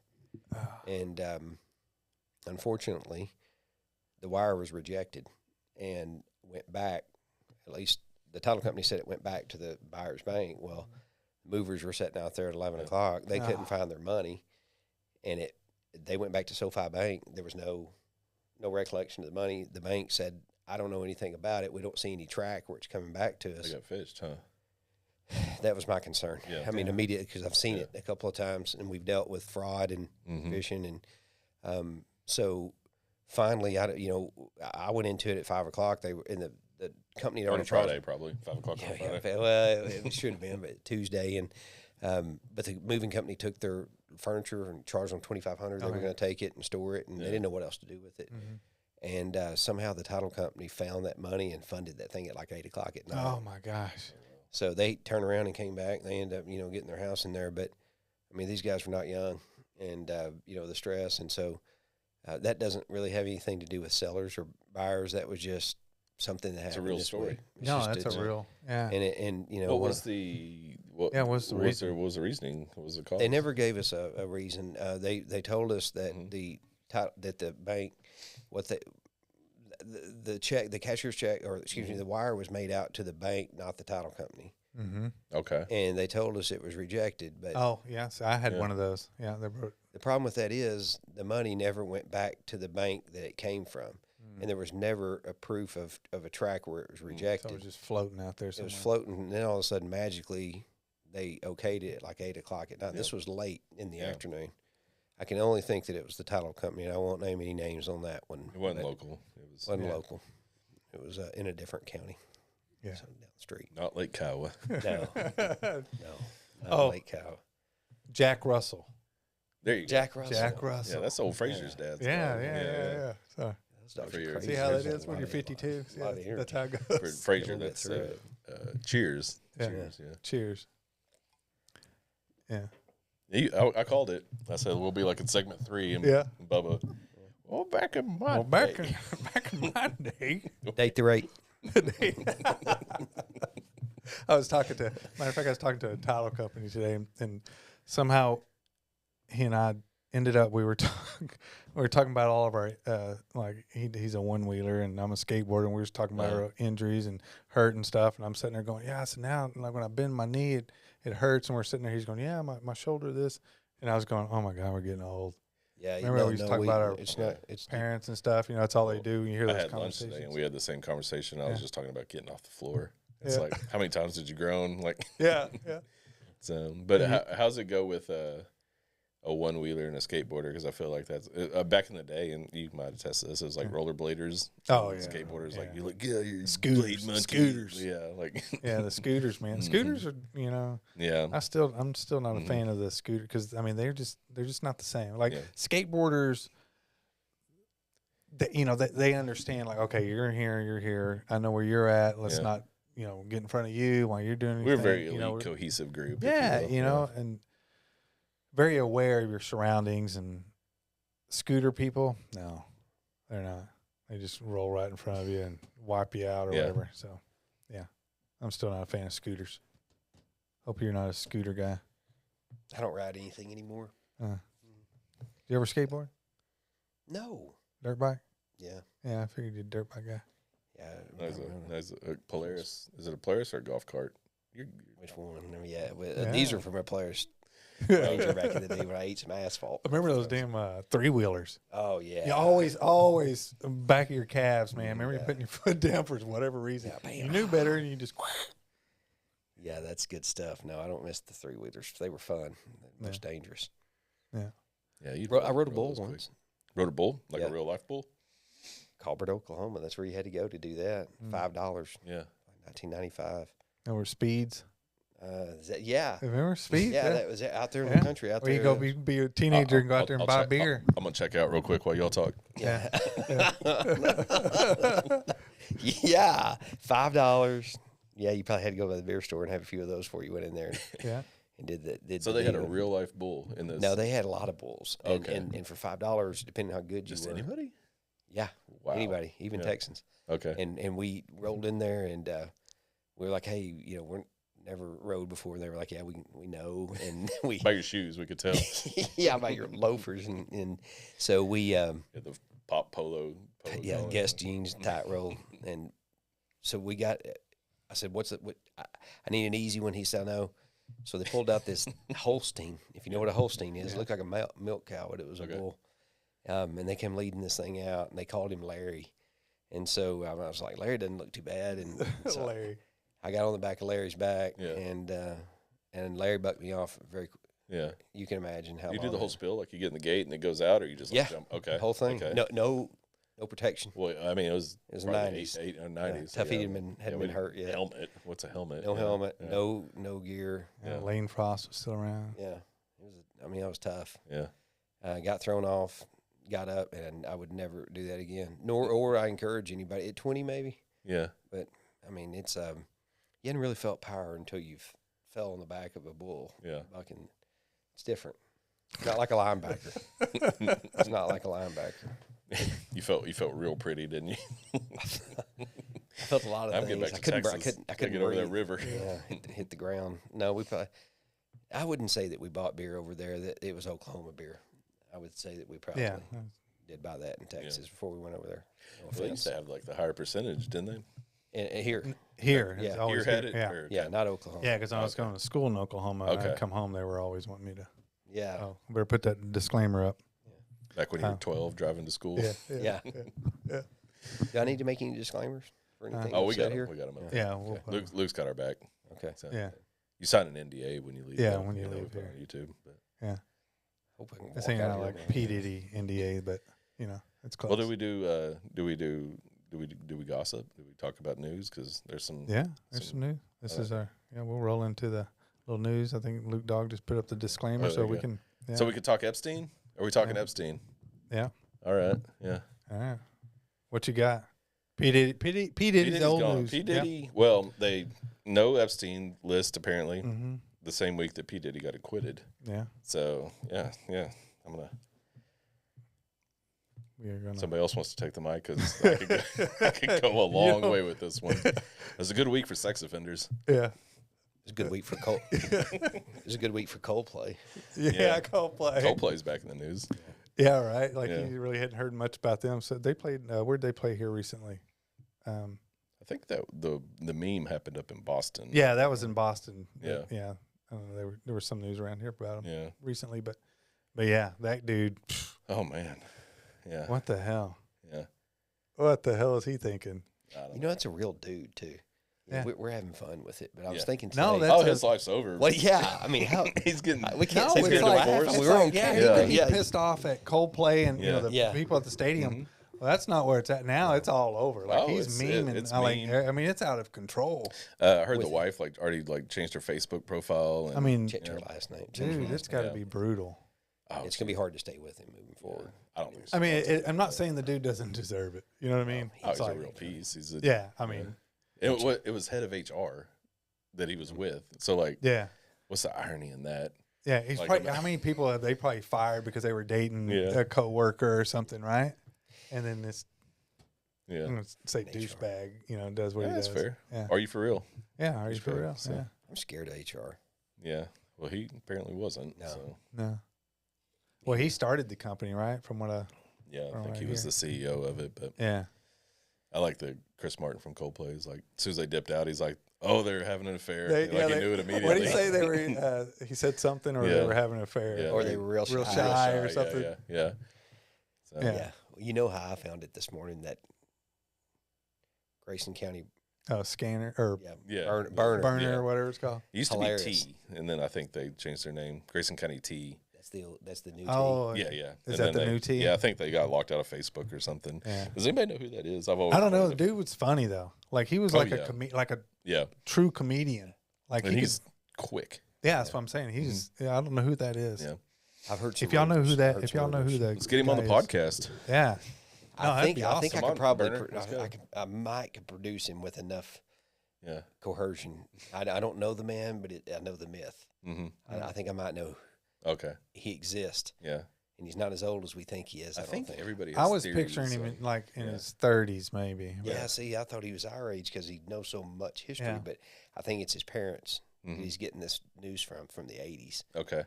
And unfortunately, the wire was rejected and went back. At least the title company said it went back to the buyer's bank. Well, movers were sitting out there at 11 o'clock. They couldn't find their money, and they went back to SoFi Bank. There was no recollection of the money. The bank said, I don't know anything about it. We don't see any track where it's coming back to us. They got fished, huh? That was my concern. Yeah. I mean, immediately, because I've seen it a couple of times, and we've dealt with fraud and phishing. And so finally, I went into it at 5 o'clock. They were in the company. On a Friday, probably 5 o'clock on Friday. Well, it should have been, but Tuesday. And but the moving company took their furniture and charged them $2,500. They were going to take it and store it, and they didn't know what else to do with it. And somehow the title company found that money and funded that thing at like 8 o'clock at night. Oh my gosh! So they turned around and came back. They ended up, getting their house in there. But I mean, these guys were not young, and the stress, and so that doesn't really have anything to do with sellers or buyers. That was just something that happened. It's a real story. That's a real, And what was the reason? What was the reasoning? What was the cause? They never gave us a reason. They told us that the bank, the check, the cashier's check, or excuse me, the wire was made out to the bank, not the title company. Okay. And they told us it was rejected. But so I had one of those. Yeah, the problem with that is the money never went back to the bank that it came from. And there was never a proof of a track where it was rejected. So it was just floating out there somewhere. It was floating, and then all of a sudden, magically, they okayed it at like 8 o'clock at night. This was late in the afternoon. I can only think that it was the title company, and I won't name any names on that one. It wasn't local. It wasn't local. It was in a different county. Yeah. So down the street. Not Lake Kiowa. No. Not Lake Kiowa. Jack Russell. There you go. Jack Russell. Yeah, that's old Fraser's dad. Yeah. So, see how that is when you're 52? Yeah, that's how it goes. For Fraser, that's cheers. Yeah. Cheers. Yeah. I called it. I said we'll be like in segment 3, and Bubba. Well, back in my day. Back in my day. Date the rate. I was talking to a title company today, and somehow he and I ended up we were talking about all of our he's a one wheeler and I'm a skateboarder, and we were just talking about our injuries and hurt and stuff, and I'm sitting there going, I said, now like when I bend my knee it hurts, and we're sitting there, he's going, my shoulder this, and I was going, oh my God, we're getting old. Yeah, remember we used to talk about our parents and stuff. That's all they do. You hear those conversations. I had lunch today, and we had the same conversation. I was just talking about getting off the floor. It's like, how many times did you groan? Like, yeah. So, but how's it go with a one wheeler and a skateboarder? Because I feel like that's back in the day, and you might attest to this. It was like rollerbladers. Skateboarders like you look good. You're scooters. Yeah, like the scooters, man. Scooters are I'm still not a fan of the scooter because I mean they're just not the same. Like skateboarders, they understand like, okay, you're here. I know where you're at. Let's not get in front of you while you're doing anything. We're a very elite, cohesive group. Yeah, and very aware of your surroundings. And scooter people, no, they're not. They just roll right in front of you and wipe you out or whatever. So, I'm still not a fan of scooters. Hope you're not a scooter guy. I don't ride anything anymore. You ever skateboard? No. Dirt bike? Yeah. Yeah, I figured you're a dirt bike guy. Yeah. There's a Polaris. Is it a Polaris or a golf cart? Which one? Yeah, these are from our players. Back in the day when I ate some asphalt. I remember those damn 3-wheelers. Oh yeah. You always back of your calves, man. Remember you putting your foot down for whatever reason. Yeah, you knew better, and you just. Yeah, that's good stuff. No, I don't miss the 3-wheelers. They were fun. Most dangerous. Yeah. Yeah. I rode a bull once. Rode a bull, like a real life bull. Colbert, Oklahoma. That's where you had to go to do that. $5. Yeah. 1995. There were speeds. Yeah. Remember speeds? Yeah, that was out there in the country. Out there. You go be a teenager and go out there and buy beer. I'm gonna check out real quick while y'all talk. Yeah. Yeah. $5. Yeah, you probably had to go to the beer store and have a few of those before you went in there. And did so they had a real life bull in this. No, they had a lot of bulls. And for $5, depending on how good you were. Anybody? Yeah. Wow. Anybody, even Texans. Okay. And we rolled in there and we were like, hey, we're never rode before. They were like, yeah, we know. And we by your shoes, we could tell. Yeah, by your loafers. And so we the pop polo. Yeah, Guess jeans, tight roll. And so we got, I said, what I need an easy one. He said, no. So they pulled out this Holstein. If you know what a Holstein is, it looked like a milk cow, but it was a bull. And they came leading this thing out, and they called him Larry. And so I was like, Larry doesn't look too bad. And so Larry. I got on the back of Larry's back, and Larry bucked me off very quick. Yeah. You can imagine how you do the whole spill, like you get in the gate and it goes out, or you just jump? Okay. The whole thing. Okay. No protection. Well, I mean, it was 90s. 90s. Tough hadn't been hurt yet. Helmet. What's a helmet? No helmet. Yeah. No gear. Lane Frost was still around. Yeah. I was tough. Yeah. Got thrown off, got up, and I would never do that again. Or I encourage anybody at 20 maybe. Yeah. But I mean, it's you hadn't really felt power until you fell on the back of a bull. Yeah. Bucking. It's different. Not like a linebacker. It's not like a linebacker. You felt real pretty, didn't you? I felt a lot of things. Back to Texas. I couldn't get over that river. Yeah, hit the ground. No, I wouldn't say that we bought beer over there. That it was Oklahoma beer. I would say that we probably did buy that in Texas before we went over there. No they used to have like the higher percentage, didn't they? And here, yeah, here had it. Yeah, not Oklahoma. Yeah, because I was going to school in Oklahoma. I'd come home, they were always wanting me to. Yeah. Oh, better put that disclaimer up. Back when you were 12, driving to school. Yeah. Do I need to make any disclaimers for anything? We got them. We got them. Yeah. Luke's got our back. Okay. So, you sign an NDA when you leave. Yeah, when you leave here. On YouTube. But. Yeah. Hope I can this ain't not like P Diddy NDA, but it's close. Well, do we gossip? Do we talk about news? Because there's some. Yeah, there's some news. This is our. Yeah, we'll roll into the little news. I think Luke Dog just put up the disclaimer, so we can. Yeah. So we could talk Epstein. Are we talking Epstein? Yeah. All right. Yeah. All right. What you got? P Diddy's old news. P Diddy. Well, they know Epstein list apparently the same week that P Diddy got acquitted. Yeah. So yeah. I'm gonna. Somebody else wants to take the mic because I could go a long way with this one. It was a good week for sex offenders. Yeah. It was a good week for It was a good week for Coldplay. Yeah, Coldplay. Coldplay's back in the news. Yeah, right. Like you really hadn't heard much about them. So they played. Where'd they play here recently? I think that the meme happened up in Boston. Yeah, that was in Boston. Yeah. Yeah. I don't know, there was some news around here about him recently, but yeah, that dude. Oh man. Yeah. What the hell? Yeah. What the hell is he thinking? That's a real dude too. Yeah. We're having fun with it, but I was thinking today. No, his life's over. Well, yeah. I mean, how he's getting. We can't say it's like, divorced. We were on camera. He pissed off at Coldplay and the people at the stadium. Mm-hmm. Well, that's not where it's at now. It's all over. Like he's mean, and it's mean. I mean, it's out of control. I heard the wife already changed her Facebook profile. And, I mean, checked her last name. Dude, it's got to be brutal. Oh, it's gonna be hard to stay with him moving forward. I don't think so. I mean, I'm not saying the dude doesn't deserve it. You know what I mean? He's a real piece. He's I mean, it was head of HR that he was with. So what's the irony in that? Yeah, he's probably. How many people have they probably fired because they were dating a coworker or something, right? And then this, say douchebag, does what he does. That's fair. Yeah. Are you for real? Yeah, are you for real? So. Yeah. I'm scared of HR. Yeah. Well, he apparently wasn't. No. So. No. Well, he started the company, right? From what I think he was the CEO of it, but yeah. I like the Chris Martin from Coldplay. He's like, as soon as they dipped out, he's like, "Oh, they're having an affair." He knew it immediately. What did he say? They were. He said something, or they were having an affair, or they were real shy or something. Yeah. So. Yeah. You know how I found it this morning, that Grayson County scanner or burner or whatever it's called. It used to be T, and then I think they changed their name. Grayson County T. That's the new T. Oh, yeah. Is that the new T? Yeah, I think they got locked out of Facebook or something. Yeah. Does anybody know who that is? I don't know. The dude was funny though. Like he was like a true comedian. Like he's quick. Yeah, that's what I'm saying. He's I don't know who that is. Yeah. I've heard some if y'all know who that let's get him on the podcast. Yeah. I think I could probably I might could produce him with enough coercion. I don't know the man, but I know the myth. I think I might know. Okay. He exists. Yeah. And he's not as old as we think he is. I think everybody has I was picturing him in his 30s maybe. Yeah, see, I thought he was our age because he knows so much history, but I think it's his parents he's getting this news from the 80s. Okay.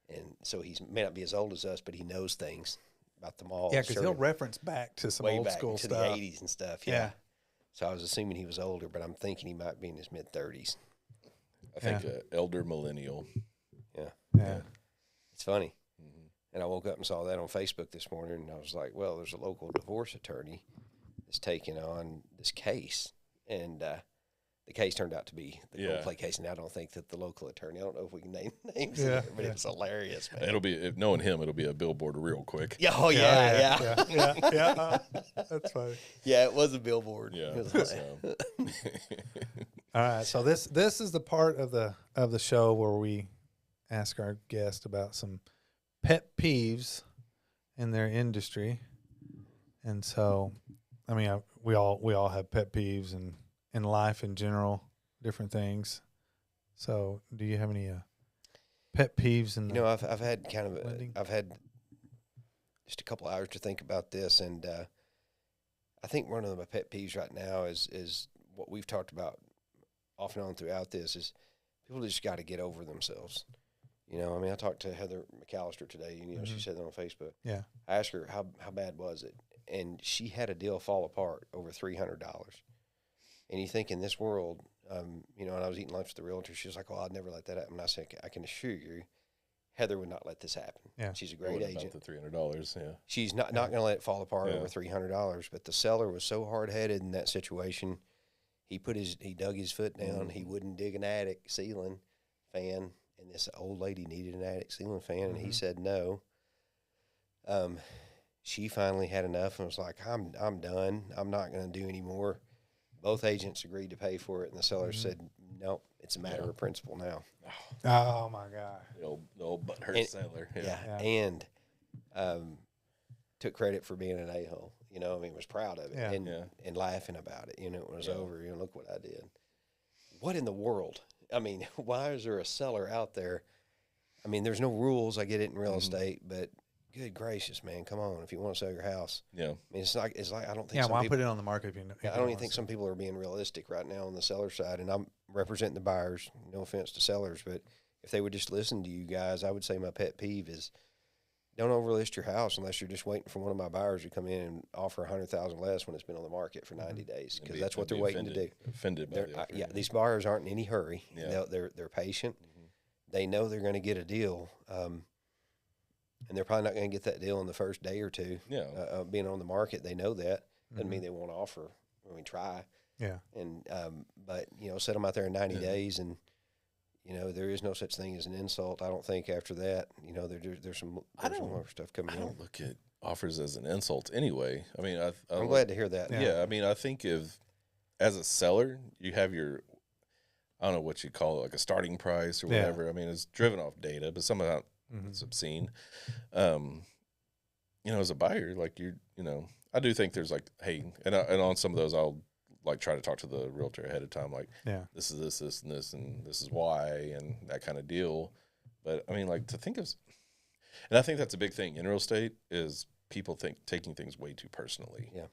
And so he may not be as old as us, but he knows things about them all. Yeah, because he'll reference back to some old school stuff. To the 80s and stuff, yeah. So I was assuming he was older, but I'm thinking he might be in his mid-30s. I think elder millennial. Yeah. It's funny. And I woke up and saw that on Facebook this morning, and I was like, well, there's a local divorce attorney that's taking on this case. And the case turned out to be the Coldplay case, and I don't think that the local attorney, I don't know if we can name names in there, but it was hilarious, man. It'll be, if knowing him, it'll be a billboard real quick. Yeah, that's funny. Yeah, it was a billboard. Yeah. All right, so this is the part of the show where we ask our guest about some pet peeves in their industry. And so, I mean, we all have pet peeves and in life in general, different things. So, do you have any pet peeves? I've had I've had just a couple hours to think about this, and I think one of my pet peeves right now is what we've talked about off and on throughout this is people just got to get over themselves. I talked to Heather McAllister today, and, she said that on Facebook. Yeah. I asked her, how bad was it? And she had a deal fall apart over $300. And you think in this world, and I was eating lunch with the realtor. She was like, "Oh, I'd never let that happen." And I said, "I can assure you, Heather would not let this happen. Yeah. She's a great agent. The $300, yeah. She's not going to let it fall apart over $300. But the seller was so hard-headed in that situation. He dug his foot down. He wouldn't dig an attic ceiling fan. And this old lady needed an attic ceiling fan, and he said no. She finally had enough and was like, I'm done. I'm not going to do any more. Both agents agreed to pay for it, and the seller said, nope, it's a matter of principle now. Oh, my God. The old butthurt seller. And took credit for being an a-hole. Was proud of it and laughing about it. It was over. Look what I did. What in the world? Why is there a seller out there? There's no rules. I get it in real estate, but good gracious, man, come on! If you want to sell your house, it's like I don't think. Yeah, why put it on the market if you know? I don't even think some people are being realistic right now on the seller side, and I'm representing the buyers. No offense to sellers, but if they would just listen to you guys, I would say my pet peeve is don't overlist your house unless you're just waiting for one of my buyers to come in and offer $100,000 less when it's been on the market for 90 days, because that's what they're waiting to do. Offended by the offer. These buyers aren't in any hurry. Yeah. They're patient. They know they're going to get a deal, and they're probably not going to get that deal in the first day or two. Yeah. Being on the market, they know that. Doesn't mean they won't offer. Try. Yeah. And but set them out there in 90 days, and there is no such thing as an insult. I don't think after that, there's some more stuff coming in. I don't look at offers as an insult anyway. I'm glad to hear that. Yeah. I think if as a seller you have your, I don't know what you call it, like a starting price or whatever. It's driven off data, but some of that it's obscene. As a buyer, like I do think there's like, hey, and on some of those I'll like try to talk to the realtor ahead of time, like, this is this, and this is why, and that kind of deal. But to think of, and I think that's a big thing in real estate is people taking things way too personally. Yeah.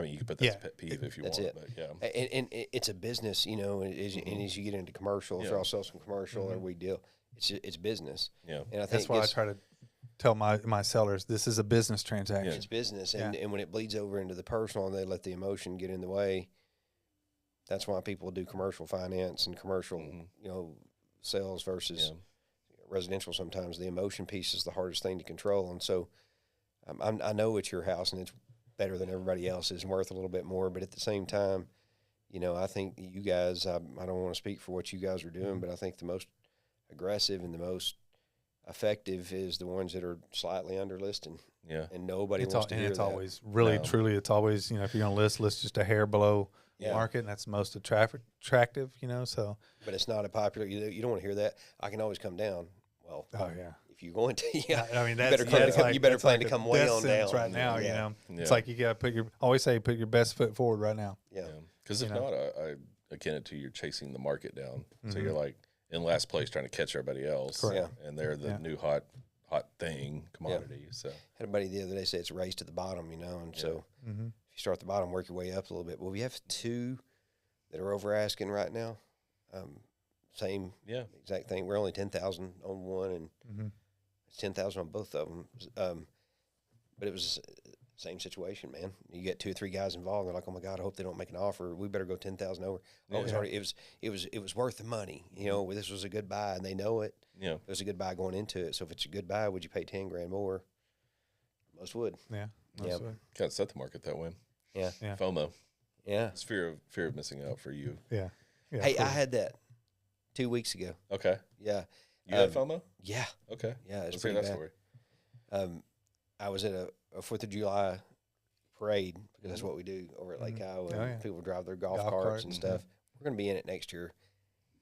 You can put that as a pet peeve if you want, it. But yeah. And it's a business, and as you get into commercial, if I'll sell some commercial or we deal, it's business. Yeah. And I think that's why I try to tell my sellers this is a business transaction. It's business, and when it bleeds over into the personal and they let the emotion get in the way, that's why people do commercial finance and commercial, sales versus residential. Sometimes the emotion piece is the hardest thing to control, and so I know it's your house and it's better than everybody else's and worth a little bit more, but at the same time, I think you guys, I don't want to speak for what you guys are doing, but I think the most aggressive and the most effective is the ones that are slightly underlisted. Yeah. And nobody wants to hear it's that. always really, truly, it's always, if you're going to list just a hair below market, and that's the most attractive, so. But it's not a popular, you don't want to hear that. I can always come down. Well, if you're going to, I mean, you better plan to come way on down. Right now, It's like you got to put your best foot forward right now. Yeah. Because if not, I akin it to you're chasing the market down. So you're like in last place trying to catch everybody else. Correct. And they're the new hot thing, commodity. So had a buddy the other day say it's a race to the bottom, and so if you start at the bottom, work your way up a little bit. Well, we have 2 that are over asking right now. Same exact thing. We're only 10,000 on one, and it's 10,000 on both of them. But it was same situation, man. You get 2 or 3 guys involved. They're like, "Oh my God, I hope they don't make an offer. We better go 10,000 over." It was worth the money. This was a good buy, and they know it. Yeah, it was a good buy going into it. So if it's a good buy, would you pay 10 grand more? Most would. Yeah. Kind of set the market that way. Yeah. FOMO. Yeah. It's fear of missing out for you. Yeah. Hey, I had that 2 weeks ago. Okay. Yeah. You had FOMO? Yeah. Okay. Yeah, it's Let's pretty hear that bad. story. I was at a 4th of July parade, because that's what we do over at Lake Iowa. People drive their golf carts and stuff. We're going to be in it next year.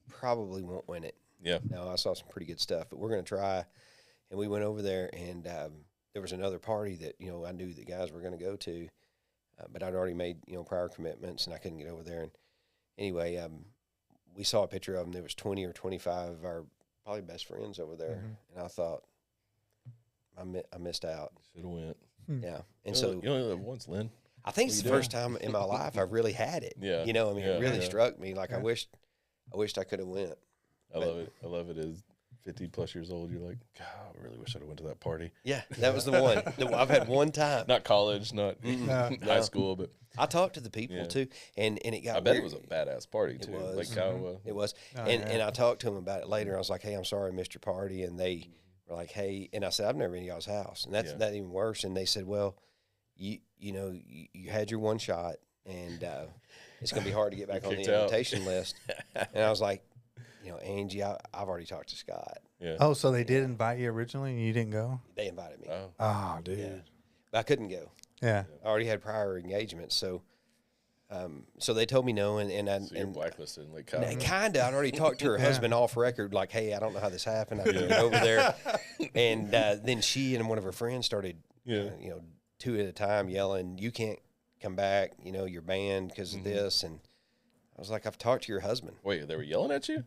Probably won't win it. Yeah. No, I saw some pretty good stuff, but we're going to try. And we went over there, and there was another party that, I knew the guys were going to go to, but I'd already made, prior commitments, and I couldn't get over there. And anyway, we saw a picture of them. There was 20 or 25 of our probably best friends over there. And I thought, I missed out. Should have went. Yeah. And so you only live once, Lynn. I think it's the first time in my life I've really had it. Yeah. It really struck me. Like I wished I could have went. I love it. I love it as 50 plus years old. You're like, God, I really wish I'd have went to that party. Yeah, that was the one. I've had one time. Not college, not high school, but I talked to the people too, and it got. I bet weird. it was a badass party too. It was. Like Iowa. It was, and I talked to them about it later. I was like, "Hey, I'm sorry I missed your party," and they were like, "Hey," and I said, "I've never been to y'all's house," and that's even worse. And they said, "Well, you had your one shot, and it's going to be hard to get back on the invitation list." And I was like, Angie, I've already talked to Scott. Yeah. Oh, so they did invite you originally, and you didn't go? They invited me. Oh, dude. Yeah. But I couldn't go. Yeah. I already had prior engagements, so so they told me no, and I So you're blacklisted in Lake County. kind of. I'd already talked to her husband off record, like, "Hey, I don't know how this happened. I couldn't get over there." And then she and one of her friends started, 2 at a time, yelling, "You can't come back. You're banned because of this." And I was like, "I've talked to your husband." Wait, they were yelling at you?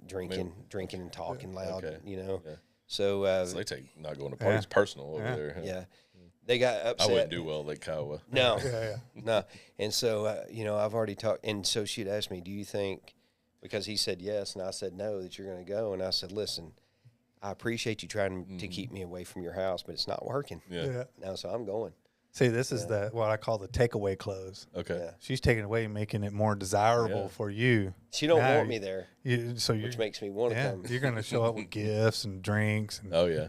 Drinking and talking loud, Okay. So, So they take not going to parties personal over there. Huh? Yeah. They got upset. I wouldn't do well at Lake Iowa. No. No. And so, I've already talked. And so she'd asked me, "Do you think," because he said yes and I said no, "that you're going to go?" And I said, "Listen, I appreciate you trying to keep me away from your house, but it's not working." Yeah. No, so I'm going. See, this is what I call the takeaway close. Okay. Yeah. She's taking away, making it more desirable for you. She don't Now want me there, which makes me want to come. You're going to show up with gifts and drinks. And, Oh yeah.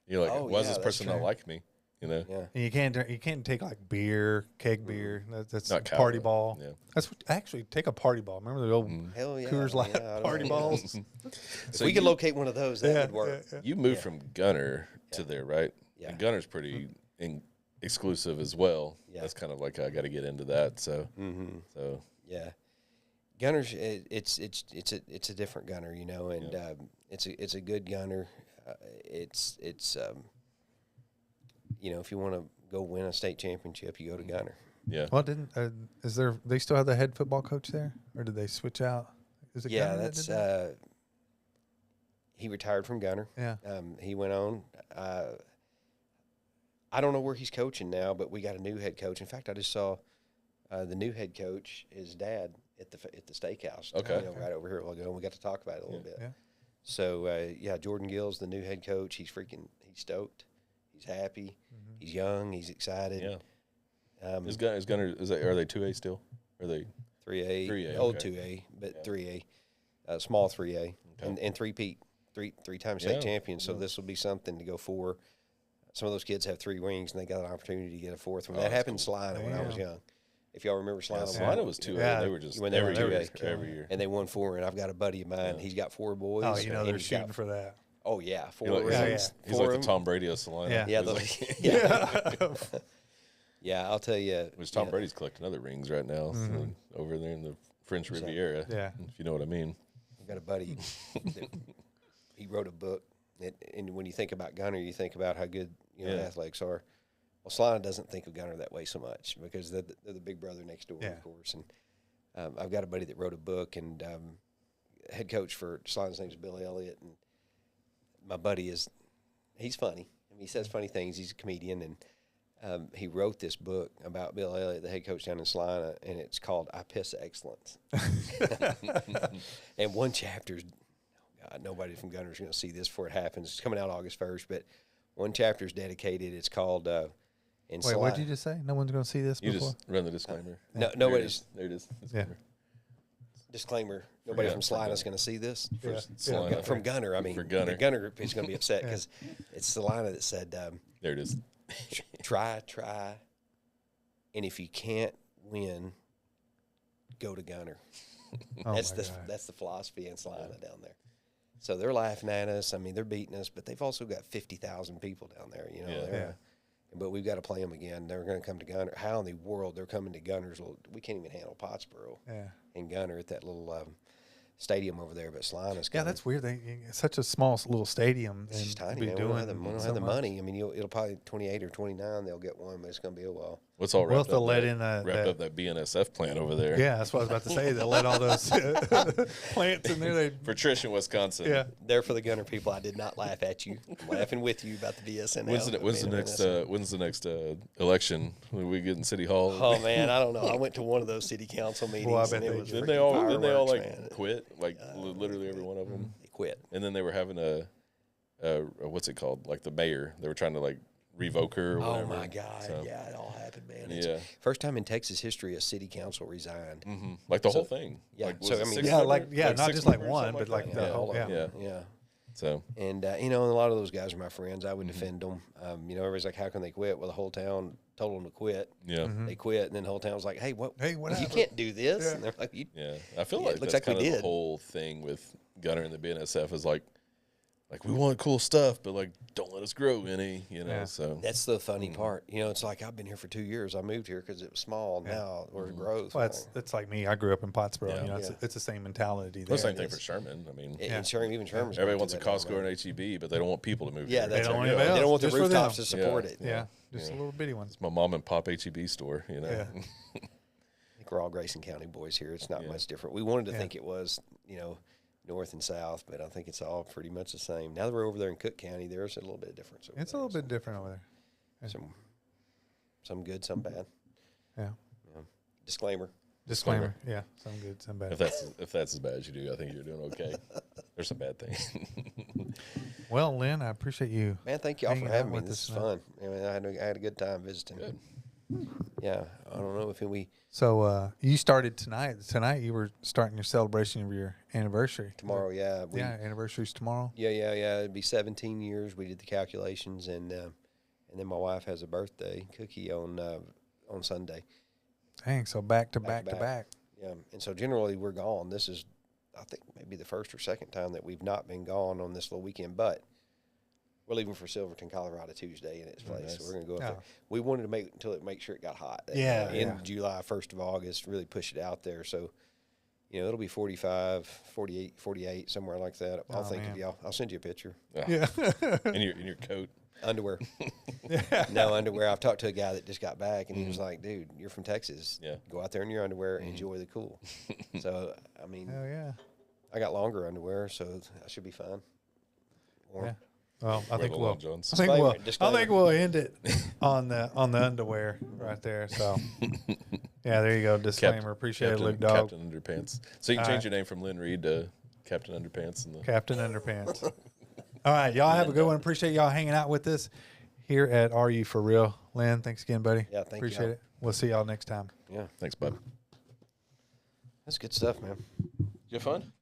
You're like, why does this that's person not true. like me? Yeah. and you can't take like beer, keg beer. That's Not party Iowa. ball. Yeah. That's actually take a party ball. Remember the old Hell yeah. Coors Light I don't party know. balls? If we could locate one of those, that would work. You moved from Gunner to there, right? Yeah. And Gunner's pretty exclusive as well. Yeah. That's kind of like I got to get into that. So, so Yeah, Gunner's it's a different Gunner, and it's a good Gunner. It's if you want to go win a state championship, you go to Gunner. yeah. Well, they still have the head football coach there, or did they switch out? Is it Gunner that did that? He retired from Gunner. Yeah. He went on. I don't know where he's coaching now, but we got a new head coach. In fact, I just saw the new head coach, his dad, at the steakhouse. Okay. Right over here a while ago, and we got to talk about it a little bit. Yeah. So Jordan Gill's the new head coach. He's He's stoked. He's happy. He's young. He's excited. Yeah. Is Gunner? Are they 2A still? Are they 3A? 3A. Old Okay. 2A, but 3A, small 3A, Okay. and three-time state champions. So this will be something to go for. Some of those kids have 3 wings, and they got an opportunity to get a 4th one. That happened in Salina when I was young. If y'all remember Salina, Salina was 2A. Yeah. They were just When they were every year. and they won 4. And I've got a buddy of mine. He's got 4 boys. Oh, you know and they're he's shooting got, for that. Oh yeah, 4 He's like, rings. he's four like the of them. Tom Brady of Salina. Yeah. Yeah, yeah. I'll tell you. Which Tom Brady's collecting other rings right now over there in the French Riviera. Yeah. If you know what I mean. I've got a buddy. He wrote a book, and when you think about Gunner, you think about how good athletics are. Well, Salina doesn't think of Gunner that way so much because they're the big brother next door, of course. And I've got a buddy that wrote a book, and head coach for Salina's name is Bill Elliott, and my buddy he's funny. I mean, he says funny things. He's a comedian, and he wrote this book about Bill Elliott, the head coach down in Salina, and it's called I Piss Excellence. And one chapter's, God, nobody from Gunner is going to see this before it happens. It's coming out August 1st, but one chapter is dedicated. It's called in Wait, what did you just say? No one's going to see this You before? just run the disclaimer. No, nobody's. There it is. Disclaimer. Disclaimer, nobody from Salina is Gunner. going to see this. Salina. From Gunner, I mean. For Gunner. The Gunner group is going to be upset because it's Salina that said, There it is. try, and if you can't win, go to Gunner. Oh That's my the God. that's the philosophy in Salina down there. So they're laughing at us. I mean, they're beating us, but they've also got 50,000 people down there. You know, Yeah. But we've got to play them again. They're going to come to Gunner. How in the world they're coming to Gunner's? We can't even handle Pottsboro and Gunner at that little stadium over there. But Salina's Yeah, that's weird. It's such a small little stadium. It's just and tiny. be Man. doing We don't have the money. I mean, it'll probably 28 or 29. They'll get one, but it's going to be a while. What's all We'll wrapped have to up? let that, in wrapped up that BNSF plant over there. Yeah, that's what I was about to say. They'll let all those plants in there. For Trish in Wisconsin. Yeah. There for the Gunner people, I did not laugh at you. I'm laughing with you about the BSNL. When's the next election? When we get in City Hall? Oh man, I don't know. I went to one of those city council meetings. Well, I bet and it they was Didn't freaking they all fireworks, like man. quit? Like literally every one of them. They quit. And then they were having a what's it called? Like the mayor. They were trying to like revoke her or Oh whatever. my God! So, Yeah, it all happened, man. Yeah. First time in Texas history a city council resigned. Like the whole thing. yeah, Like, was so, it I mean- 6 Yeah, members? not 6 just like members, one, something but like that? the Yeah, whole. all Yeah. of them. Yeah. So And and a lot of those guys are my friends. I would defend them. Everybody's like, "How can they quit?" Well, the whole town told them to quit. yeah. They quit, and then the whole town was like, "Hey, what? Hey, what You happened?" can't do this." Yeah. And they're like, Yeah, I feel Yeah, like it looks that's like we kind of the did. whole thing with Gunner and the BNSF is like we want cool stuff, but like don't let us grow any, Yeah. So That's the funny part. It's like I've been here for 2 years. I moved here because it was small. Now we're growth. Well, it's like me. I grew up in Pottsboro. Yeah. It's the same mentality there. the same thing for Sherman. I mean, And even Sherman's everybody going wants a through that Costco now, or man. an HEB, but they don't want people to move Yeah, here. that's don't right. want They anybody don't else, want the just for rooftops them. to support Yeah. it. Yeah, just a little bitty ones. My mom and pop HEB store, Yeah. I think we're all Grayson County boys here. It's not much different. We wanted to think it was, north and south, but I think it's all pretty much the same. Now that we're over there in Cook County, there's a little bit of difference. It's a little bit different over there. Some good, some bad. Yeah. Disclaimer. Disclaimer. Yeah, some good, some bad. if that's as bad as you do, I think you're doing okay. There's some bad things. Well, Lynn, I appreciate you. Man, thank y'all for hanging having out me. with This is us fun. I had a good time visiting. Good. Yeah, I don't know if we So you started tonight. Tonight you were starting your celebration of your anniversary. tomorrow. Yeah, Anniversary's tomorrow. Yeah. It'd be 17 years. We did the calculations, and then my wife has a birthday cookie on Sunday. Dang, so back to Back back to to back. Yeah, and so generally we're gone. This is, I think, maybe the first or second time that we've not been gone on this little weekend. But we're leaving for Silverton, Colorado Tuesday in its place. nice. So we're going to go up Yeah. there. We wanted to make sure it got hot. Yeah, In yeah. July, 1st of August, really push it out there. So, it'll be 45, 48, 48, somewhere like that. I'll think man. of y'all. I'll send you a picture. Yeah. in your coat. Underwear. No underwear. I've talked to a guy that just got back, and he was like, dude, you're from Texas. Yeah. Go out there in your underwear and enjoy the cool. So, I mean, Hell yeah. I got longer underwear, so I should be fine. Warm. Yeah. Well, I Wear think the we'll. long johns. I think we'll. Disclaimer. I think we'll end it on the underwear right there. So, yeah, there you go. Disclaimer. Appreciate it, Luke Dog. Captain Underpants. So you can change your name from Lynn Reed to Captain Underpants. Captain Underpants. All right, y'all have a good one. Appreciate y'all hanging out with us here at Are You For Real. Lynn, thanks again, buddy. Yeah, thank you. Appreciate it. We'll see y'all next time. Yeah. Thanks, bud. That's good stuff, man. You have fun?